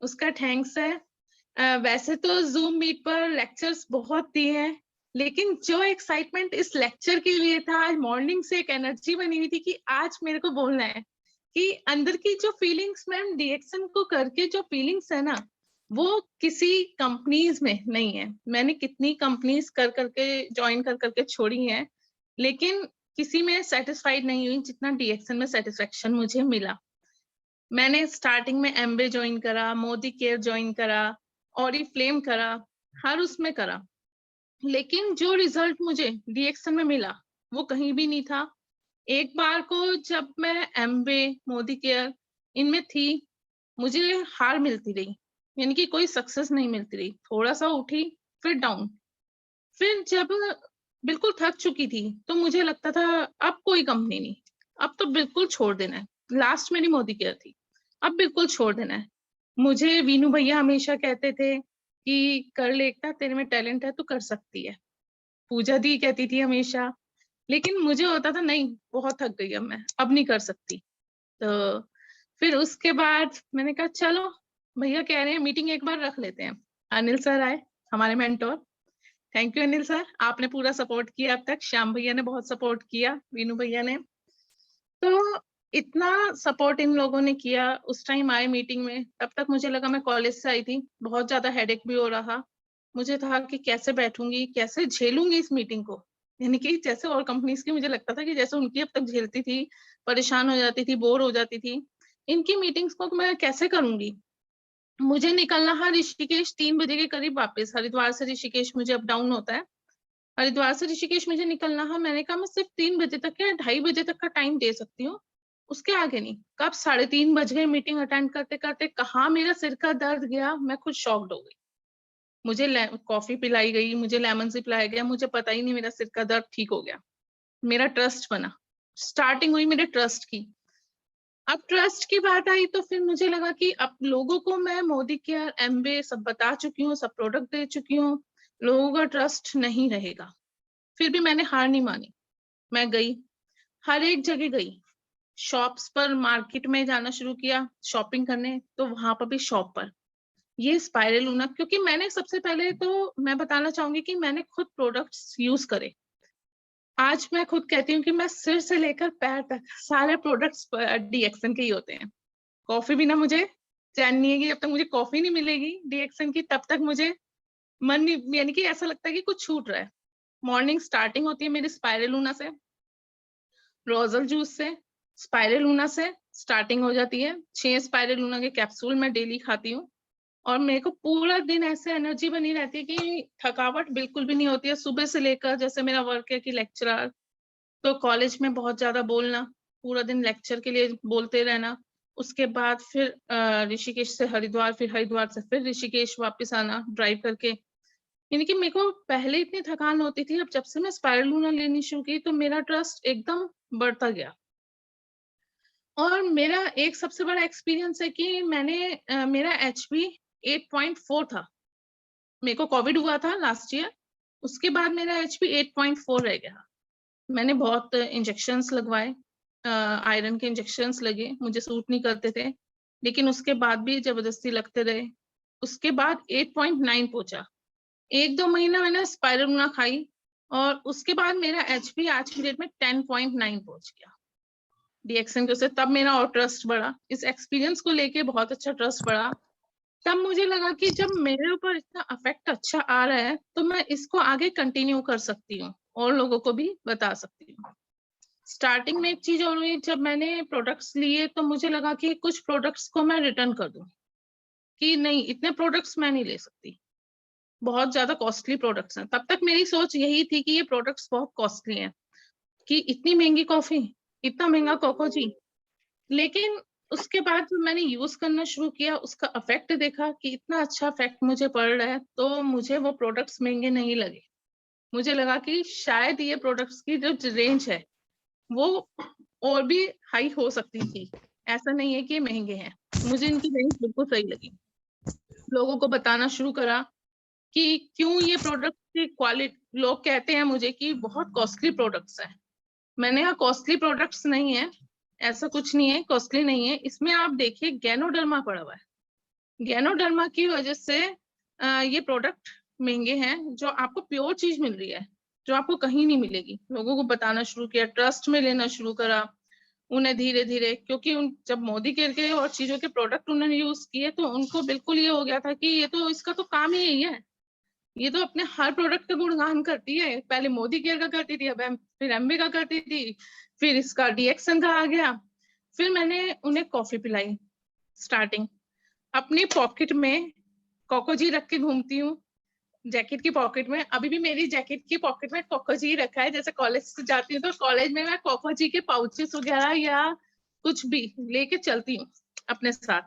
उसका थैंक्स है। वैसे तो जूम मीट पर लेक्चर्स बहुत दिए हैं, लेकिन जो एक्साइटमेंट इस लेक्चर के लिए था, आज मॉर्निंग से एक एनर्जी बनी हुई थी कि आज मेरे को बोलना है, कि अंदर की जो फीलिंग्स मैम डीएक्सन को करके जो फीलिंग्स है ना, वो किसी कंपनीज में नहीं है। मैंने कितनी कंपनीज कर करके ज्वाइन कर करके छोड़ी हैं, लेकिन किसी में सेटिस्फाइड नहीं हुई जितना डीएक्सन में सेटिस्फेक्शन मुझे मिला। मैंने स्टार्टिंग में एमबे ज्वाइन करा, मोदी केयर ज्वाइन करा, ऑरिफ्लेम करा, हर उसमें करा, लेकिन जो रिजल्ट मुझे डीएक्सन में मिला वो कहीं भी नहीं था। एक बार को जब मैं एमबे, मोदी केयर इनमें थी, मुझे हार मिलती रही, यानी कि कोई सक्सेस नहीं मिलती रही। थोड़ा सा उठी फिर डाउन, फिर जब बिल्कुल थक चुकी थी तो मुझे लगता था अब कोई कंपनी नहीं, अब तो बिल्कुल छोड़ देना है। लास्ट मेरी मोदी केयर थी, अब बिल्कुल छोड़ देना है। मुझे वीनू भैया हमेशा कहते थे कि कर ले एकता, तेरे में टैलेंट है, तू कर सकती है। पूजा दी कहती थी हमेशा, लेकिन मुझे होता था नहीं, बहुत थक गई अब मैं, अब नहीं कर सकती। तो फिर उसके बाद मैंने कहा चलो भैया कह रहे हैं मीटिंग एक बार रख लेते हैं। अनिल सर आए, हमारे mentor. Thank you Anil sir, आपने पूरा सपोर्ट किया अब तक। श्याम भैया ने बहुत सपोर्ट किया, वीनू भैया ने। तो इतना सपोर्ट इन लोगों ने किया। उस टाइम आए मीटिंग में, तब तक मुझे लगा, मैं कॉलेज से आई थी, बहुत ज्यादा हेडेक भी हो रहा। मुझे था कि कैसे बैठूंगी, कैसे झेलूंगी इस मीटिंग को। यानी कि जैसे और कंपनीज की मुझे लगता था कि जैसे उनकी अब तक झेलती थी, परेशान हो जाती थी, बोर हो जाती थी, इनकी मीटिंग्स को मैं कैसे करूंगी। मुझे निकलना है ऋषिकेश 3 बजे के करीब वापस। हरिद्वार से ऋषिकेश मुझे अप डाउन होता है। हरिद्वार से ऋषिकेश मुझे निकलना है। मैंने कहा मैं सिर्फ 3 बजे तक या 2:30 बजे तक का टाइम दे सकती हूँ, उसके आगे नहीं। कब 3:30 बज गए मीटिंग अटेंड करते करते, कहाँ मेरा सिर का दर्द गया, मैं खुद शॉक्ड हो गई। मुझे कॉफी पिलाई गई, मुझे लेमन सी पिलाया गया, मुझे पता ही नहीं मेरा सिर का दर्द ठीक हो गया। मेरा ट्रस्ट बना, स्टार्टिंग हुई मेरे ट्रस्ट की। अब ट्रस्ट की बात आई तो फिर मुझे लगा कि अब लोगों को मैं मोदी केयर, एमवे सब बता चुकी हूँ, सब प्रोडक्ट दे चुकी हूँ, लोगों का ट्रस्ट नहीं रहेगा। फिर भी मैंने हार नहीं मानी। मैं गई, हर एक जगह गई, शॉप्स पर, मार्केट में जाना शुरू किया शॉपिंग करने, तो वहां पर भी शॉप पर ये स्पाइरलूना, क्योंकि मैंने सबसे पहले तो मैं बताना चाहूंगी कि मैंने खुद प्रोडक्ट्स यूज करे। आज मैं खुद कहती हूँ कि मैं सिर से लेकर पैर तक सारे प्रोडक्ट्स डीएक्सन के ही होते हैं। कॉफी भी ना, मुझे चैन नहीं है कि जब तक मुझे कॉफी नहीं मिलेगी डीएक्सन की, तब तक मुझे मन नहीं, यानी कि ऐसा लगता है कि कुछ छूट रहा है। मॉर्निंग स्टार्टिंग होती है मेरी स्पाइरलूना से, रोजल जूस से, स्पाइरलूना से स्टार्टिंग हो जाती है। 6 स्पाइरलूना के कैप्सूल मैं डेली खाती हूँ, और मेरे को पूरा दिन ऐसे एनर्जी बनी रहती है कि थकावट बिल्कुल भी नहीं होती है। सुबह से लेकर, जैसे मेरा वर्क है कि लेक्चरर, तो कॉलेज में बहुत ज्यादा बोलना, पूरा दिन लेक्चर के लिए बोलते रहना, उसके बाद फिर ऋषिकेश से हरिद्वार, फिर हरिद्वार से फिर ऋषिकेश वापस आना ड्राइव करके। यानी कि मेरे को पहले इतनी थकान होती थी, अब जब से मैं स्पाइरलूना लेनी शुरू की तो मेरा ट्रस्ट एकदम बढ़ता गया। और मेरा एक सबसे बड़ा एक्सपीरियंस है कि मेरा एचपी 8.4 था। मेरे को कोविड हुआ था लास्ट ईयर, उसके बाद मेरा एचपी 8.4 रह गया। मैंने बहुत इंजेक्शंस लगवाए, आयरन के इंजेक्शंस लगे, मुझे सूट नहीं करते थे, लेकिन उसके बाद भी जबरदस्ती लगते रहे। उसके बाद 8.9 पहुंचा। 1-2 महीना मैंने स्पाइरलूना खाई, और उसके बाद मेरा एचपी आज की डेट में 10.9 पहुंच गया डीएक्सन के उससे। तब मेरा और ट्रस्ट बढ़ा, इस एक्सपीरियंस को लेके बहुत अच्छा ट्रस्ट बढ़ा। तब मुझे लगा कि जब मेरे ऊपर इतना अफेक्ट अच्छा आ रहा है, तो मैं इसको आगे कंटिन्यू कर सकती हूँ और लोगों को भी बता सकती हूँ। स्टार्टिंग में एक चीज और हुई, जब मैंने प्रोडक्ट्स लिए तो मुझे लगा कि कुछ प्रोडक्ट्स को मैं रिटर्न कर दूं, कि नहीं इतने प्रोडक्ट्स मैं नहीं ले सकती, बहुत ज्यादा कॉस्टली प्रोडक्ट्स हैं। तब तक मेरी सोच यही थी कि ये प्रोडक्ट्स बहुत कॉस्टली हैं, कि इतनी महंगी कॉफी, इतना महंगा कोको जी। लेकिन उसके बाद जब मैंने यूज करना शुरू किया, उसका इफेक्ट देखा कि इतना अच्छा इफेक्ट मुझे पड़ रहा है, तो मुझे वो प्रोडक्ट्स महंगे नहीं लगे। मुझे लगा कि शायद ये प्रोडक्ट्स की जो रेंज है वो और भी हाई हो सकती थी, ऐसा नहीं है कि महंगे हैं। मुझे इनकी रेंज बिल्कुल सही लगी। लोगों को बताना शुरू करा कि क्यों ये प्रोडक्ट की क्वालिटी, लोग कहते हैं मुझे कि बहुत कॉस्टली प्रोडक्ट्स हैं। मैंने कहा कॉस्टली प्रोडक्ट्स नहीं है, ऐसा कुछ नहीं है, कॉस्टली नहीं है। इसमें आप देखिए गैनोडर्मा पड़ा हुआ है, गैनोडर्मा की वजह से ये प्रोडक्ट महंगे हैं, जो आपको प्योर चीज मिल रही है, जो आपको कहीं नहीं मिलेगी। लोगों को बताना शुरू किया, ट्रस्ट में लेना शुरू करा उन्हें धीरे धीरे, क्योंकि जब मोदी केयर के और चीजों के प्रोडक्ट उन्होंने यूज किए, तो उनको बिल्कुल ये हो गया था कि ये तो, इसका तो काम ही यही है, ये तो अपने हर प्रोडक्ट का गुणगान करती है। पहले मोदी केयर का करती थी, अब फिर एमवे का करती थी, फिर इसका डीएक्सन का आ गया। फिर मैंने उन्हें कॉफी पिलाई। स्टार्टिंग अपनी पॉकेट में कोकोजी रख के घूमती हूँ, जैकेट की पॉकेट में। अभी भी मेरी जैकेट की पॉकेट में कोकोजी रखा है। जैसे कॉलेज से जाती हूँ तो कॉलेज में मैं कोकोजी के पाउचेस वगैरह या कुछ भी लेके चलती हूँ अपने साथ,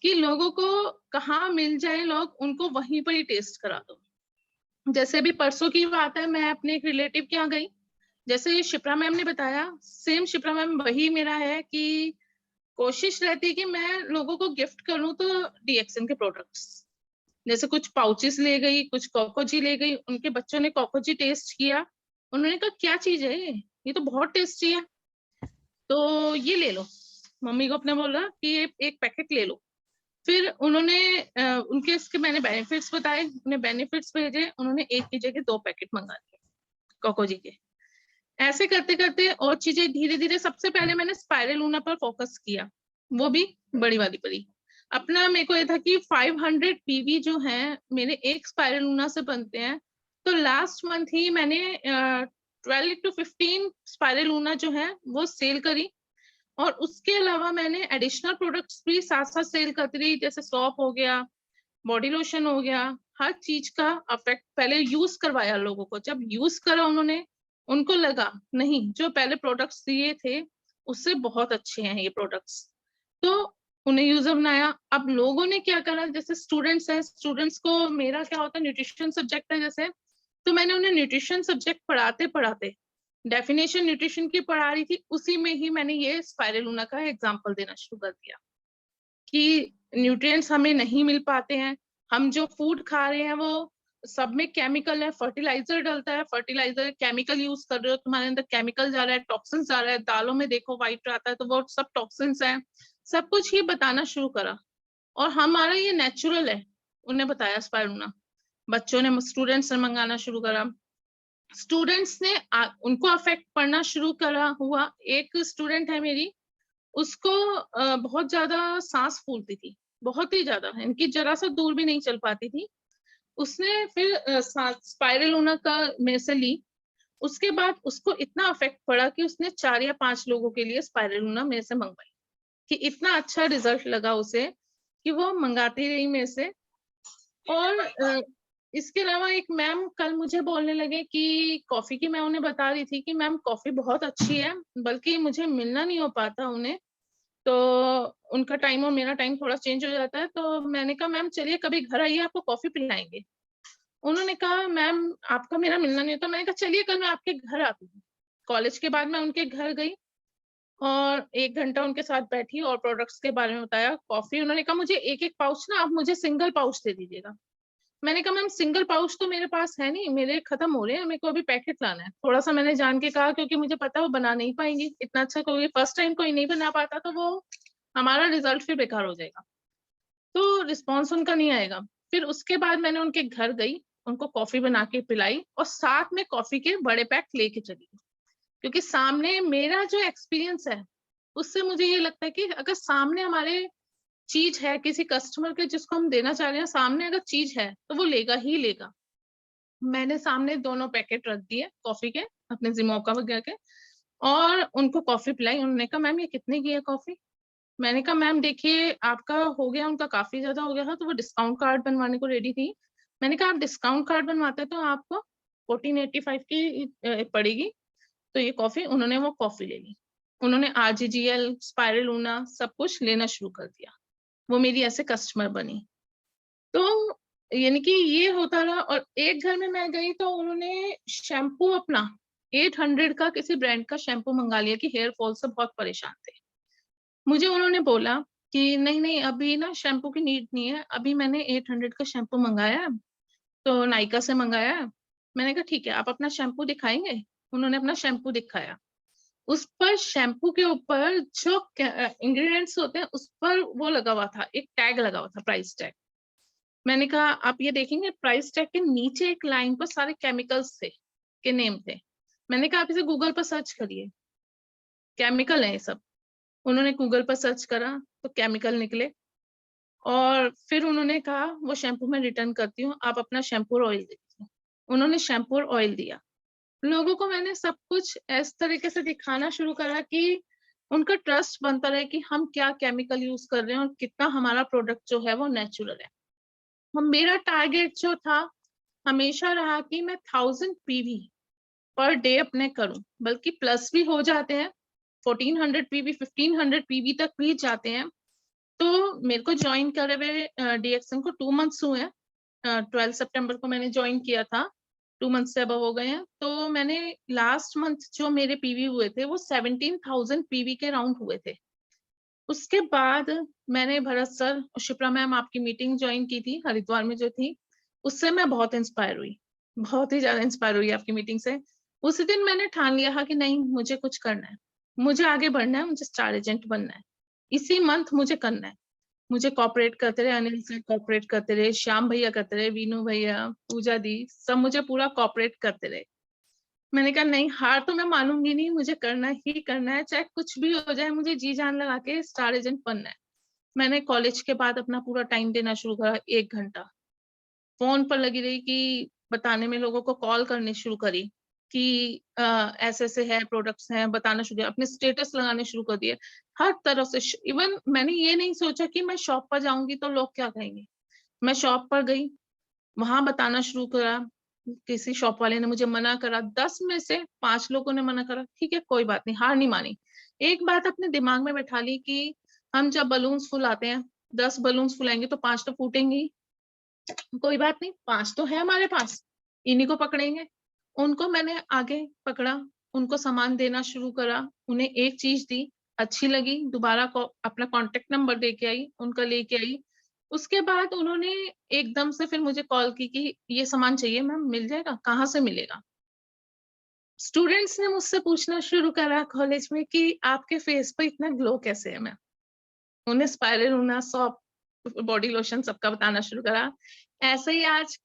कि लोगों को कहाँ मिल जाए, लोग उनको वहीं पर ही टेस्ट करा दो। जैसे भी परसों की बात है, मैं अपने एक रिलेटिव के यहाँ गई, जैसे शिप्रा मैम ने बताया, सेम शिप्रा मैम वही मेरा है कि कोशिश रहती है कि मैं लोगों को गिफ्ट करूं तो डीएक्सन के प्रोडक्ट्स। जैसे कुछ पाउचेस ले गई, कुछ कोकोजी ले गई, उनके बच्चों ने कोकोजी टेस्ट किया, उन्होंने कहा क्या चीज है ये तो बहुत टेस्टी है, तो ये ले लो। मम्मी को अपने बोला कि ये एक पैकेट ले लो। फिर उन्होंने उनके इसके मैंने बेनिफिट्स बताए, उन्हें बेनिफिट्स भेजे, उन्होंने एक की जगह 2 पैकेट मंगा लिए कोकोजी के। ऐसे करते करते और चीजें धीरे धीरे, सबसे पहले मैंने स्पाइरलूना पर फोकस किया, वो भी बड़ी वाली परी। अपना मेरे को ये था कि 500 पीवी जो है मेरे एक स्पाइरलूना से बनते हैं, तो लास्ट मंथ ही मैंने 12 to 15 स्पाइरलूना जो है वो सेल करी। और उसके अलावा मैंने एडिशनल प्रोडक्ट्स भी साथ साथ सेल करती रही, जैसे सॉप हो गया, बॉडी लोशन हो गया, हर चीज का अफेक्ट पहले यूज करवाया लोगों को। जब यूज करा उन्होंने, उनको लगा नहीं जो पहले प्रोडक्ट्स दिए थे उससे बहुत अच्छे हैं ये प्रोडक्ट्स, तो उन्हें यूजर बनाया। अब लोगों ने क्या करा, जैसे स्टूडेंट्स हैं, स्टूडेंट्स को, मेरा क्या होता है न्यूट्रिशन सब्जेक्ट है जैसे, तो मैंने उन्हें न्यूट्रिशन सब्जेक्ट पढ़ाते पढ़ाते डेफिनेशन न्यूट्रिशन की पढ़ा रही थी, उसी में ही मैंने ये स्पाइरलूना का एग्जाम्पल देना शुरू कर दिया कि न्यूट्रिएंट्स हमें नहीं मिल पाते हैं, हम जो फूड खा रहे हैं वो सब में केमिकल है, फर्टिलाइजर डलता है, फर्टिलाइजर केमिकल यूज कर रहे हो, तुम्हारे अंदर केमिकल जा रहा है, टॉक्सिन्स जा रहा है, दालों में देखो व्हाइट आता है तो वो सब टॉक्सिन्स हैं, सब कुछ ये बताना शुरू करा। और हमारा ये नेचुरल है, उन्हें बताया स्पाइरुलिना। बच्चों ने, स्टूडेंट्स ने मंगाना शुरू करा, स्टूडेंट्स ने उनको अफेक्ट पड़ना शुरू करा हुआ। एक स्टूडेंट है मेरी, उसको बहुत ज्यादा सांस फूलती थी, बहुत ही ज्यादा, इनकी जरा सा दूर भी नहीं चल पाती थी। उसने फिर स्पाइरलूना का मेरे से ली, उसके बाद उसको इतना अफेक्ट पड़ा कि उसने 4 या 5 लोगों के लिए स्पाइरलूना मेरे से मंगवाई, कि इतना अच्छा रिजल्ट लगा उसे कि वो मंगाती रही मेरे से। और इसके अलावा एक मैम कल मुझे बोलने लगे कि कॉफी की, मैं उन्हें बता रही थी कि मैम कॉफी बहुत अच्छी है, बल्कि मुझे मिलना नहीं हो पाता उन्हें, तो उनका टाइम और मेरा टाइम थोड़ा चेंज हो जाता है, तो मैंने कहा मैम चलिए कभी घर आइए, आपको कॉफी पिलाएंगे। उन्होंने कहा मैम आपका मेरा मिलना नहीं होता। मैंने कहा चलिए कल मैं आपके घर आती हूँ। कॉलेज के बाद मैं उनके घर गई और 1 घंटा उनके साथ बैठी और प्रोडक्ट्स के बारे में बताया। कॉफी, उन्होंने कहा मुझे एक एक पाउच ना, आप मुझे सिंगल पाउच दे दीजिएगा। मैंने कहा मैम सिंगल पाउच तो मेरे पास है नहीं, मेरे खत्म हो रहे हैं, मेरे को अभी पैकेट लाना है। थोड़ा सा मैंने जान के कहा, क्योंकि मुझे पता वो बना नहीं पाएंगी इतना अच्छा, क्योंकि फर्स्ट टाइम कोई नहीं बना पाता तो वो हमारा रिजल्ट फिर बेकार हो जाएगा, तो रिस्पॉन्स उनका नहीं आएगा। फिर उसके बाद मैंने उनके घर गई, उनको कॉफी बना के पिलाई और साथ में कॉफी के बड़े पैक लेके चली गई, क्योंकि सामने मेरा जो एक्सपीरियंस है उससे मुझे ये लगता है कि अगर सामने हमारे चीज है किसी कस्टमर के जिसको हम देना चाह रहे हैं, सामने अगर चीज है तो वो लेगा ही लेगा। मैंने सामने दोनों पैकेट रख दिए कॉफी के, अपने जिमोका वगैरह के, और उनको कॉफी पिलाई। उन्होंने कहा मैम ये कितने की है कॉफी? मैंने कहा मैम देखिए आपका हो गया, उनका काफी ज्यादा हो गया था, तो वो डिस्काउंट कार्ड बनवाने को रेडी थी। मैंने कहा आप डिस्काउंट कार्ड बनवाते तो आपको 1485 की पड़ेगी, तो ये कॉफी, उन्होंने वो कॉफी ले ली। उन्होंने RGGL, स्पाइरलूना सब कुछ लेना शुरू कर दिया। वो मेरी ऐसे कस्टमर बनी। तो यानी कि ये होता रहा। और एक घर में मैं गई तो उन्होंने शैम्पू अपना 800 का किसी ब्रांड का शैम्पू मंगा लिया कि हेयर फॉल से बहुत परेशान थे। मुझे उन्होंने बोला कि नहीं नहीं अभी ना शैम्पू की नीड नहीं है, अभी मैंने 800 का शैम्पू मंगाया है, तो नायका से मंगाया है। मैंने कहा ठीक है, आप अपना शैम्पू दिखाएंगे? उन्होंने अपना शैम्पू दिखाया। उस पर शैम्पू के ऊपर जो इंग्रेडिएंट्स होते हैं उस पर वो लगा हुआ था, एक टैग लगा हुआ था, प्राइस टैग। मैंने कहा आप ये देखेंगे, प्राइस टैग के नीचे एक लाइन पर सारे केमिकल्स थे के नेम थे। मैंने कहा आप इसे गूगल पर सर्च करिए, केमिकल है ये सब। उन्होंने गूगल पर सर्च करा तो केमिकल निकले, और फिर उन्होंने कहा वो शैम्पू मैं रिटर्न करती हूँ, आप अपना शैम्पू और ऑयल दीजिए। उन्होंने शैम्पू और ऑयल दिया। लोगों को मैंने सब कुछ इस तरीके से दिखाना शुरू करा कि उनका ट्रस्ट बनता रहे कि हम क्या केमिकल यूज कर रहे हैं और कितना हमारा प्रोडक्ट जो है वो नेचुरल है। मेरा टारगेट जो था हमेशा रहा कि मैं 1000 पीवी पर डे अपने करूं, बल्कि प्लस भी हो जाते हैं, 1400 पीवी 1500 पीवी तक भी जाते हैं। तो मेरे को ज्वाइन करे हुए DXN को 2 मंथ्स हुए हैं। 12 सितंबर को मैंने ज्वाइन किया था, 2 मंथ से अब हो गए हैं। तो मैंने लास्ट मंथ जो मेरे पीवी हुए थे वो 17,000 पीवी के राउंड हुए थे। उसके बाद मैंने भरत सर और शिप्रा मैम आपकी मीटिंग ज्वाइन की थी हरिद्वार में जो थी, उससे मैं बहुत इंस्पायर हुई, बहुत ही ज्यादा इंस्पायर हुई आपकी मीटिंग से। उसी दिन मैंने ठान लिया कि नहीं, मुझे कुछ करना है, मुझे आगे बढ़ना है, मुझे स्टार एजेंट बनना है, इसी मंथ मुझे करना है। मुझे कॉपरेट करते रहे, अनिल सर कॉपरेट करते रहे, श्याम भैया करते रहे, वीनू भैया, पूजा दी, सब मुझे पूरा कॉपरेट करते रहे। मैंने कहा नहीं, हार तो मैं मानूंगी नहीं, मुझे करना ही करना है, चाहे कुछ भी हो जाए, मुझे जी जान लगा के स्टार एजेंट बनना है। मैंने कॉलेज के बाद अपना पूरा टाइम देना शुरू करा, 1 घंटा फोन पर लगी रही कि बताने में, लोगों को कॉल करनी शुरू करी कि ऐसे ऐसे है, प्रोडक्ट्स हैं, बताना शुरू किया, अपने स्टेटस लगाने शुरू कर दिए हर तरफ से। इवन मैंने ये नहीं सोचा कि मैं शॉप पर जाऊंगी तो लोग क्या कहेंगे। मैं शॉप पर गई, वहां बताना शुरू करा। किसी शॉप वाले ने मुझे मना करा, 10 में से 5 लोगों ने मना करा, ठीक है कोई बात नहीं, हार नहीं मानी। एक बात अपने दिमाग में बैठा ली कि हम जब बलून्स फुलाते हैं, 10 बलून्स फुलाएंगे तो 5 तो फूटेंगे ही, कोई बात नहीं, 5 तो है हमारे पास, इन्हीं को पकड़ेंगे। उनको मैंने आगे पकड़ा, उनको सामान देना शुरू करा, उन्हें एक चीज दी, अच्छी लगी, दोबारा अपना कांटेक्ट नंबर दे के आई, उनका लेके आई। उसके बाद उन्होंने एकदम से फिर मुझे कॉल की कि ये सामान चाहिए मैम, मिल जाएगा, कहाँ से मिलेगा। स्टूडेंट्स ने मुझसे पूछना शुरू करा कॉलेज में कि आपके फेस पर इतना ग्लो कैसे है मैम। उन्हें स्पाइरुलिना, सॉप, बॉडी लोशन सबका बताना शुरू करा। ऐसे ही आज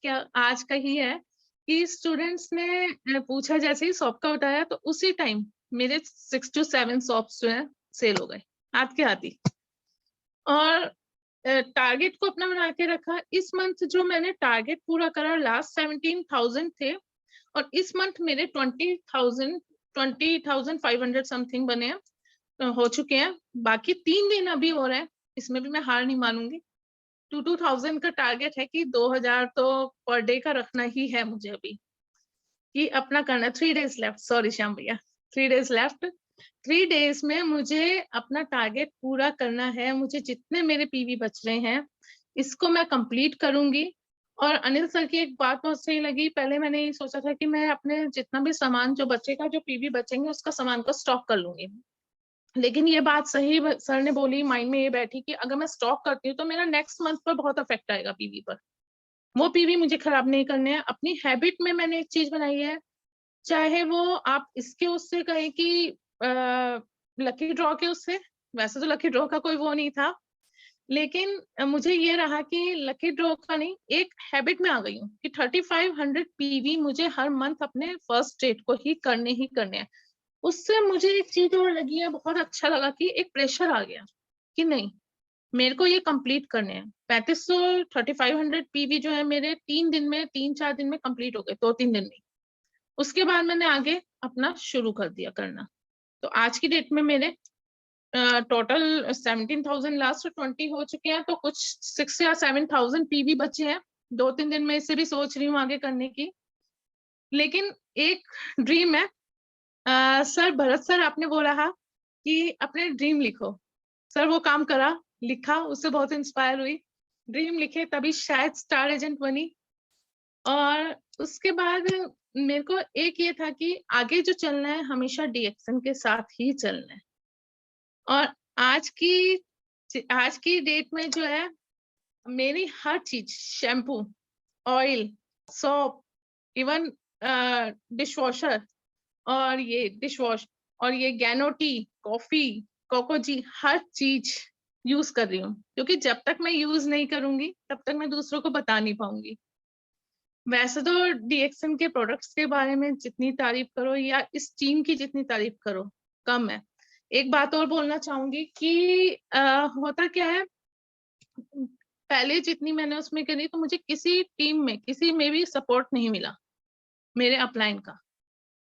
का ही है कि स्टूडेंट्स ने पूछा, जैसे ही सॉप का बताया तो उसी टाइम मेरे 6 to 7 सॉप्स जो है सेल हो गए, हाथ के हाथ ही। और टारगेट को अपना बना के रखा। इस मंथ जो मैंने टारगेट पूरा करा, लास्ट 17,000 थे, और इस मंथ मेरे 20,500 समथिंग बने हैं, हो चुके हैं। बाकी 3 दिन अभी हो रहे हैं, इसमें भी मैं हार नहीं मानूंगी। 2,000 का टारगेट है कि 2,000 तो पर डे का रखना ही है मुझे अभी, कि अपना करना। 3 डेज लेफ्ट, सॉरी श्याम भैया, 3 डेज लेफ्ट। 3 डेज में मुझे अपना टारगेट पूरा करना है। मुझे जितने मेरे पीवी बच रहे हैं, इसको मैं कंप्लीट करूंगी। और अनिल सर की एक बात बहुत सही लगी, पहले मैंने ये सोचा था कि मैं अपने जितना भी सामान जो बचेगा, जो पीवी बचेंगे, उसका सामान को स्टॉक कर लूंगी। लेकिन ये बात सही सर ने बोली, माइंड में ये बैठी कि अगर मैं स्टॉक करती हूँ तो मेरा नेक्स्ट मंथ पर बहुत इफेक्ट आएगा पीवी पर। वो पीवी मुझे खराब नहीं करने हैं। अपनी हैबिट में मैंने एक चीज बनाई है, चाहे वो आप इसके उससे कहें कि लकी ड्रॉ के उससे, वैसे तो लकी ड्रॉ का कोई वो नहीं था, लेकिन मुझे ये रहा कि लकी ड्रॉ का नहीं, एक हैबिट में आ गई हूँ कि 3,500 पीवी मुझे हर मंथ अपने फर्स्ट डेट को ही करने हैं। उससे मुझे एक चीज और लगी है, बहुत अच्छा लगा कि एक प्रेशर आ गया कि नहीं, मेरे को ये कंप्लीट करने हैं। 3,500 पीवी जो है मेरे 3-4 दिन में कंप्लीट हो गए, 2-3 दिन में। उसके बाद मैंने आगे अपना शुरू कर दिया करना। तो आज की डेट में मेरे टोटल 17,000 लास्ट 20 हो चुके हैं, तो कुछ 6 या 7,000 पीवी बचे हैं। 2-3 दिन में इसे भी सोच रही हूँ आगे करने की। लेकिन एक ड्रीम है, सर भरत सर आपने बोला था कि अपने ड्रीम लिखो। सर वो काम करा, लिखा, उससे बहुत इंस्पायर हुई, ड्रीम लिखे, तभी शायद स्टार एजेंट बनी। और उसके बाद मेरे को एक ये था कि आगे जो चलना है हमेशा डीएक्सन के साथ ही चलना है। और आज की डेट में जो है, मेरी हर चीज, shampoo, oil, soap, even dish washer, और ये डिश वॉश, और ये गैनो टी, कॉफी, कोकोजी, हर चीज यूज कर रही हूँ, क्योंकि जब तक मैं यूज नहीं करूंगी तब तक मैं दूसरों को बता नहीं पाऊंगी। वैसे तो डीएक्सन के प्रोडक्ट्स के बारे में जितनी तारीफ करो या इस टीम की जितनी तारीफ करो कम है। एक बात और बोलना चाहूंगी कि होता क्या है, पहले जितनी मैंने उसमें करी, तो मुझे किसी में भी सपोर्ट नहीं मिला मेरे अपलाइन का।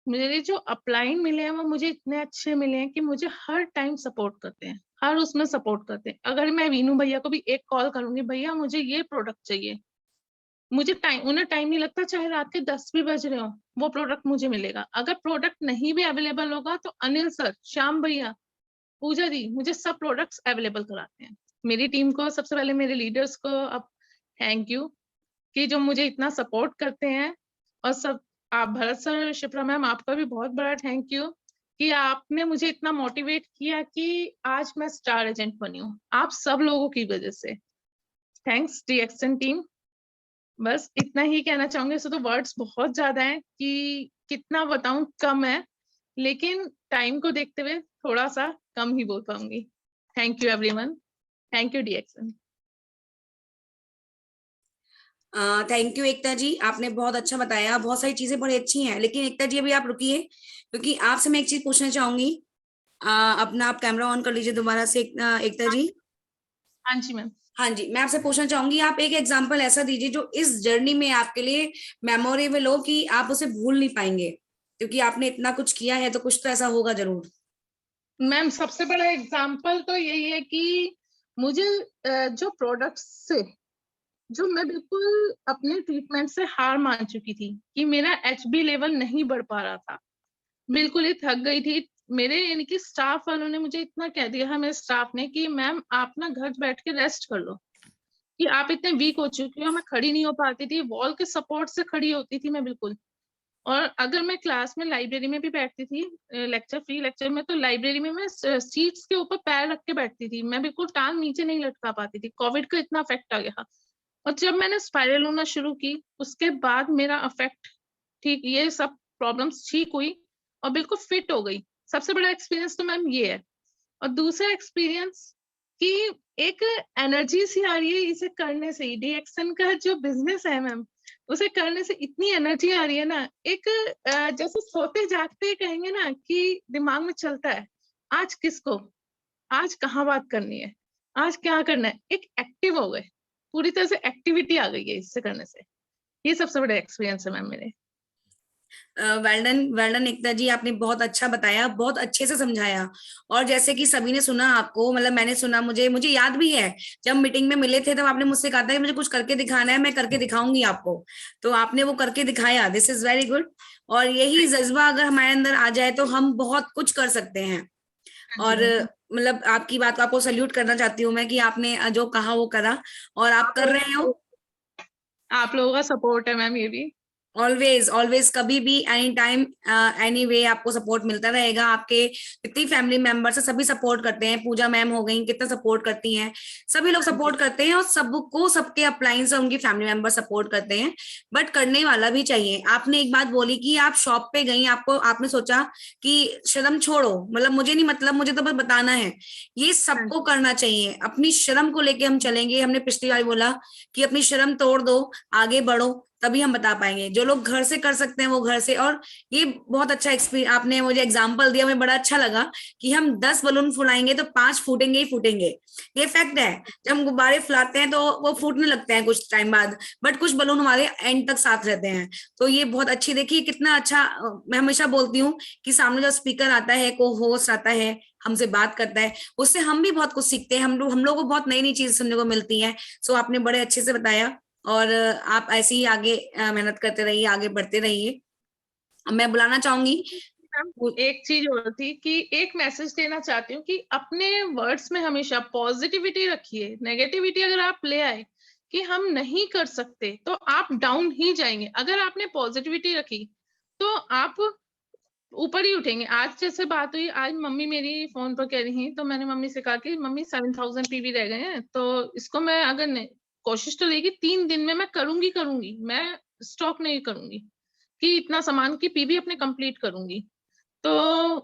मेरे जो अपलाइन मिले हैं वो मुझे इतने अच्छे मिले हैं कि मुझे हर टाइम सपोर्ट करते हैं, हर उसमें सपोर्ट करते हैं। अगर मैं वीनू भैया को भी एक कॉल करूंगी, भैया मुझे ये प्रोडक्ट चाहिए, मुझे उन्हें टाइम नहीं लगता, चाहे रात के 10 भी बज रहे हो, वो प्रोडक्ट मुझे मिलेगा। अगर प्रोडक्ट नहीं भी अवेलेबल होगा तो अनिल सर, श्याम भैया, पूजा जी मुझे सब प्रोडक्ट्स अवेलेबल कराते हैं। मेरी टीम को, सबसे पहले मेरे लीडर्स को अब थैंक यू कि जो मुझे इतना सपोर्ट करते हैं। और सब आप भरत सर, शिप्रा मैम, आपका भी बहुत बड़ा थैंक यू कि आपने मुझे इतना मोटिवेट किया कि आज मैं स्टार एजेंट बनी हूँ, आप सब लोगों की वजह से। Thanks DXN team. बस इतना ही कहना चाहूंगी। तो वर्ड्स बहुत ज्यादा हैं कि कितना बताऊं, कम है, लेकिन टाइम को देखते हुए थोड़ा सा कम ही बोल पाऊंगी। Thank you everyone. Thank you DXN। Thank you Ekta ji, आपने बहुत अच्छा बताया, बहुत सारी चीजें बड़ी अच्छी हैं, लेकिन एकता जी अभी आप रुकिए, क्योंकि आपसे मैं एक चीज पूछना चाहूंगी। अपना आप कैमरा ऑन कर लीजिए दोबारा से, एकता जी। हाँ जी मैम। हाँ जी, मैं आपसे पूछना चाहूंगी, आप एक एग्जांपल ऐसा दीजिए जो इस जर्नी में आपके लिए मेमोरेबल हो, कि आप उसे भूल नहीं पाएंगे, क्योंकि आपने इतना कुछ किया है तो कुछ तो ऐसा होगा जरूर। मैम सबसे बड़ा एग्जाम्पल तो यही है कि मुझे जो प्रोडक्ट्स से, जो मैं बिल्कुल अपने ट्रीटमेंट से हार मान चुकी थी कि मेरा HB लेवल नहीं बढ़ पा रहा था, बिल्कुल ही थक गई थी। मेरे यानी कि स्टाफ वालों ने मुझे इतना कह दिया है, मेरे स्टाफ ने, कि मैम आप ना घर बैठ के रेस्ट कर लो, कि आप इतने वीक हो चुकी हो। मैं खड़ी नहीं हो पाती थी, वॉल के सपोर्ट से खड़ी होती थी मैं बिल्कुल। और अगर मैं क्लास में लाइब्रेरी में भी बैठती थी, लेक्चर फ्री लेक्चर में, तो लाइब्रेरी में मैं सीट्स के ऊपर पैर रख के बैठती थी, मैं बिल्कुल टांग नीचे नहीं लटका पाती थी। कोविड का इतना अफेक्ट आ गया। और जब मैंने स्पाइरल होना शुरू की, उसके बाद मेरा अफेक्ट ठीक, ये सब प्रॉब्लम्स ठीक हुई और बिल्कुल फिट हो गई। सबसे बड़ा एक्सपीरियंस तो मैम ये है। और दूसरा एक्सपीरियंस कि एक एनर्जी सी आ रही है इसे करने से ही। DXN का जो बिजनेस है मैम, उसे करने से इतनी एनर्जी आ रही है ना, एक जैसे सोते जागते कहेंगे ना कि दिमाग में चलता है, आज किसको, आज कहाँ बात करनी है, आज क्या करना है, एक एक्टिव हो गए, पूरी तरह से एक्टिविटी आ गई है इससे करने से। ये सबसे बड़ा एक्सपीरियंस है मैम मेरे। वेल्डन वेल्डन एकता जी, आपने बहुत अच्छा बताया, बहुत अच्छे से समझाया। और जैसे कि सभी ने सुना आपको, मतलब मैंने सुना, मुझे मुझे याद भी है, जब मीटिंग में मिले थे तब आपने मुझसे कहा था कि मुझे कुछ करके दिखाना है, मैं करके दिखाऊंगी आपको। तो आपने वो करके दिखाया, दिस इज वेरी गुड। और यही जज्बा अगर हमारे अंदर आ जाए तो हम बहुत कुछ कर सकते हैं। हाँ जी और मैम। मतलब आपकी बात को, आपको सल्यूट करना चाहती हूँ मैं, कि आपने जो कहा वो करा, और आप कर रहे हो। आप लोगों का सपोर्ट है मैम ये भी। ऑलवेज ऑलवेज, कभी भी, एनी टाइम, एनी वे, आपको सपोर्ट मिलता रहेगा। आपके जितनी फैमिली मेंबर्स है सभी सपोर्ट करते हैं, पूजा मैम हो गई, कितना सपोर्ट करती हैं, सभी लोग हाँ जी। सपोर्ट करते हैं, और सबको, सबके अपलाइंस और उनकी फैमिली मेंबर सपोर्ट करते हैं। बट करने वाला भी चाहिए। आपने एक बात बोली कि आप शॉप पे गई, आपको, आपने सोचा कि शर्म छोड़ो, मतलब मुझे नहीं, मतलब मुझे तो बस बताना है। ये हाँ सबको जी। करना चाहिए, अपनी शर्म को लेके हम चलेंगे। हमने पिछली बार बोला कि अपनी शर्म तोड़ दो, आगे बढ़ो, तभी हम बता पाएंगे। जो लोग घर से कर सकते हैं वो घर से। और ये बहुत अच्छा एक्सपीरियंस आपने मुझे एग्जांपल दिया, मुझे बड़ा अच्छा लगा कि हम 10 बलून फुलाएंगे तो 5 फूटेंगे ही फूटेंगे। ये फैक्ट है। जब हम गुब्बारे फुलाते हैं तो वो फूटने लगते हैं कुछ टाइम बाद, बट कुछ बलून हमारे एंड तक साथ रहते हैं। तो ये बहुत अच्छी, देखिए कितना अच्छा। मैं हमेशा बोलती हूँ कि सामने जो स्पीकर आता है, को होस्ट आता है, हमसे बात करता है, उससे हम भी बहुत कुछ सीखते हैं। हम लोग को बहुत नई नई चीज सुनने को मिलती है। सो आपने बड़े अच्छे से बताया। और आप ऐसे ही आगे मेहनत करते रहिए, आगे बढ़ते रहिए। मैं बुलाना चाहूंगी। मैम एक चीज और थी कि एक मैसेज देना चाहती हूँ कि अपने वर्ड्स में हमेशा पॉजिटिविटी रखिए। नेगेटिविटी अगर आप ले आए कि हम नहीं कर सकते, तो आप डाउन ही जाएंगे। अगर आपने पॉजिटिविटी रखी तो आप ऊपर ही उठेंगे। आज जैसे बात हुई, आज मम्मी मेरी फोन पर कह रही है, तो मैंने मम्मी से कहा कि मम्मी 7000 PV रह गए हैं, तो इसको मैं अगर कोशिश तो रहेगी 3 दिन में मैं करूंगी, मैं स्टॉक नहीं करूंगी, कि इतना सामान की PV अपने कंप्लीट करूंगी। तो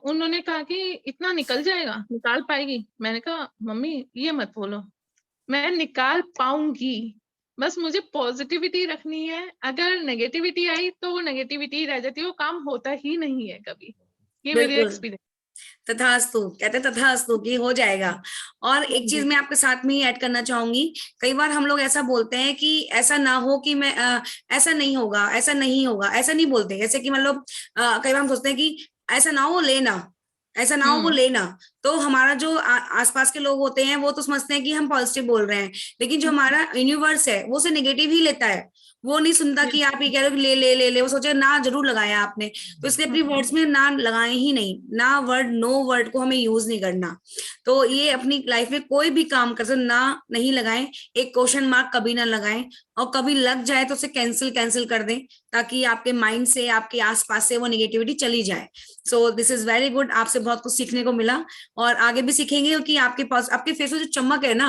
उन्होंने कहा कि इतना निकल जाएगा, निकाल पाएगी? मैंने कहा मम्मी ये मत बोलो, मैं निकाल पाऊंगी, बस मुझे पॉजिटिविटी रखनी है। अगर नेगेटिविटी आई तो वो नेगेटिविटी रह जाती है, वो काम होता ही नहीं है कभी। ये मेरी बिल्कुल, एक्सपीरियंस। तथास्तु, कहते तथास्तु कि हो जाएगा। और एक चीज जी। मैं आपके साथ में ही ऐड करना चाहूंगी। कई बार हम लोग ऐसा बोलते हैं कि ऐसा ना हो कि मैं, ऐसा नहीं होगा, ऐसा नहीं होगा, ऐसा नहीं बोलते। जैसे कि मतलब कई बार हम सोचते हैं कि ऐसा ना हो लेना, ऐसा ना हो वो हम्म। लेना। तो हमारा जो आसपास के लोग होते हैं वो तो समझते हैं कि हम पॉजिटिव बोल रहे हैं, लेकिन जो हमारा यूनिवर्स है वो उसे नेगेटिव ही लेता है। वो नहीं सुनता कि आप ये कह रहे हो कि ले ले ले ले, वो सोचे ना जरूर लगाया आपने। तो इसलिए अपनी वर्ड्स में ना लगाए ही नहीं, ना वर्ड नो वर्ड को हमें यूज नहीं करना। तो ये अपनी लाइफ में कोई भी काम कर सकते ना नहीं लगाएं, एक क्वेश्चन मार्क कभी ना लगाएं, और कभी लग जाए तो उसे कैंसिल कैंसिल कर दें, ताकि आपके माइंड से आपके आसपास से वो निगेटिविटी चली जाए। So this is very good, आपसे बहुत कुछ सीखने को मिला, और आगे भी सीखेंगे, क्योंकि आपके पास आपके फेस में जो चमक है ना,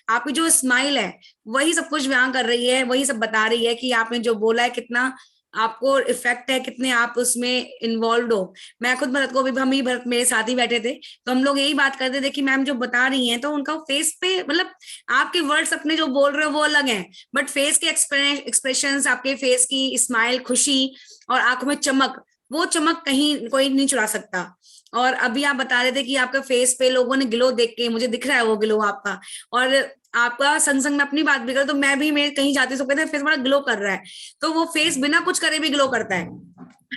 आपकी जो स्माइल है, वही सब कुछ बयां कर रही है, वही सब बता रही है कि आपने जो बोला है कितना आपको इफेक्ट है, कितने आप उसमें इन्वॉल्व हो। मैं खुद भरत को भी, हम ही भरत मेरे साथ ही बैठे थे, तो हम लोग यही बात करते थे कि मैम जो बता रही हैं तो उनका फेस पे, मतलब आपके वर्ड्स अपने जो बोल रहे हो वो अलग है, बट फेस के एक्सप्रेशंस, आपके फेस की स्माइल, खुशी और आंखों में चमक, वो चमक कहीं कोई नहीं चुरा सकता। और अभी आप बता रहे थे कि आपका फेस पे लोगों ने ग्लो देख के, मुझे दिख रहा है वो ग्लो आपका, और आपका संग संग में अपनी बात भी कर, तो मैं भी, मैं कहीं जाती हूँ तो कहते हैं फेस बड़ा ग्लो कर रहा है, तो वो फेस बिना कुछ करे भी ग्लो करता है,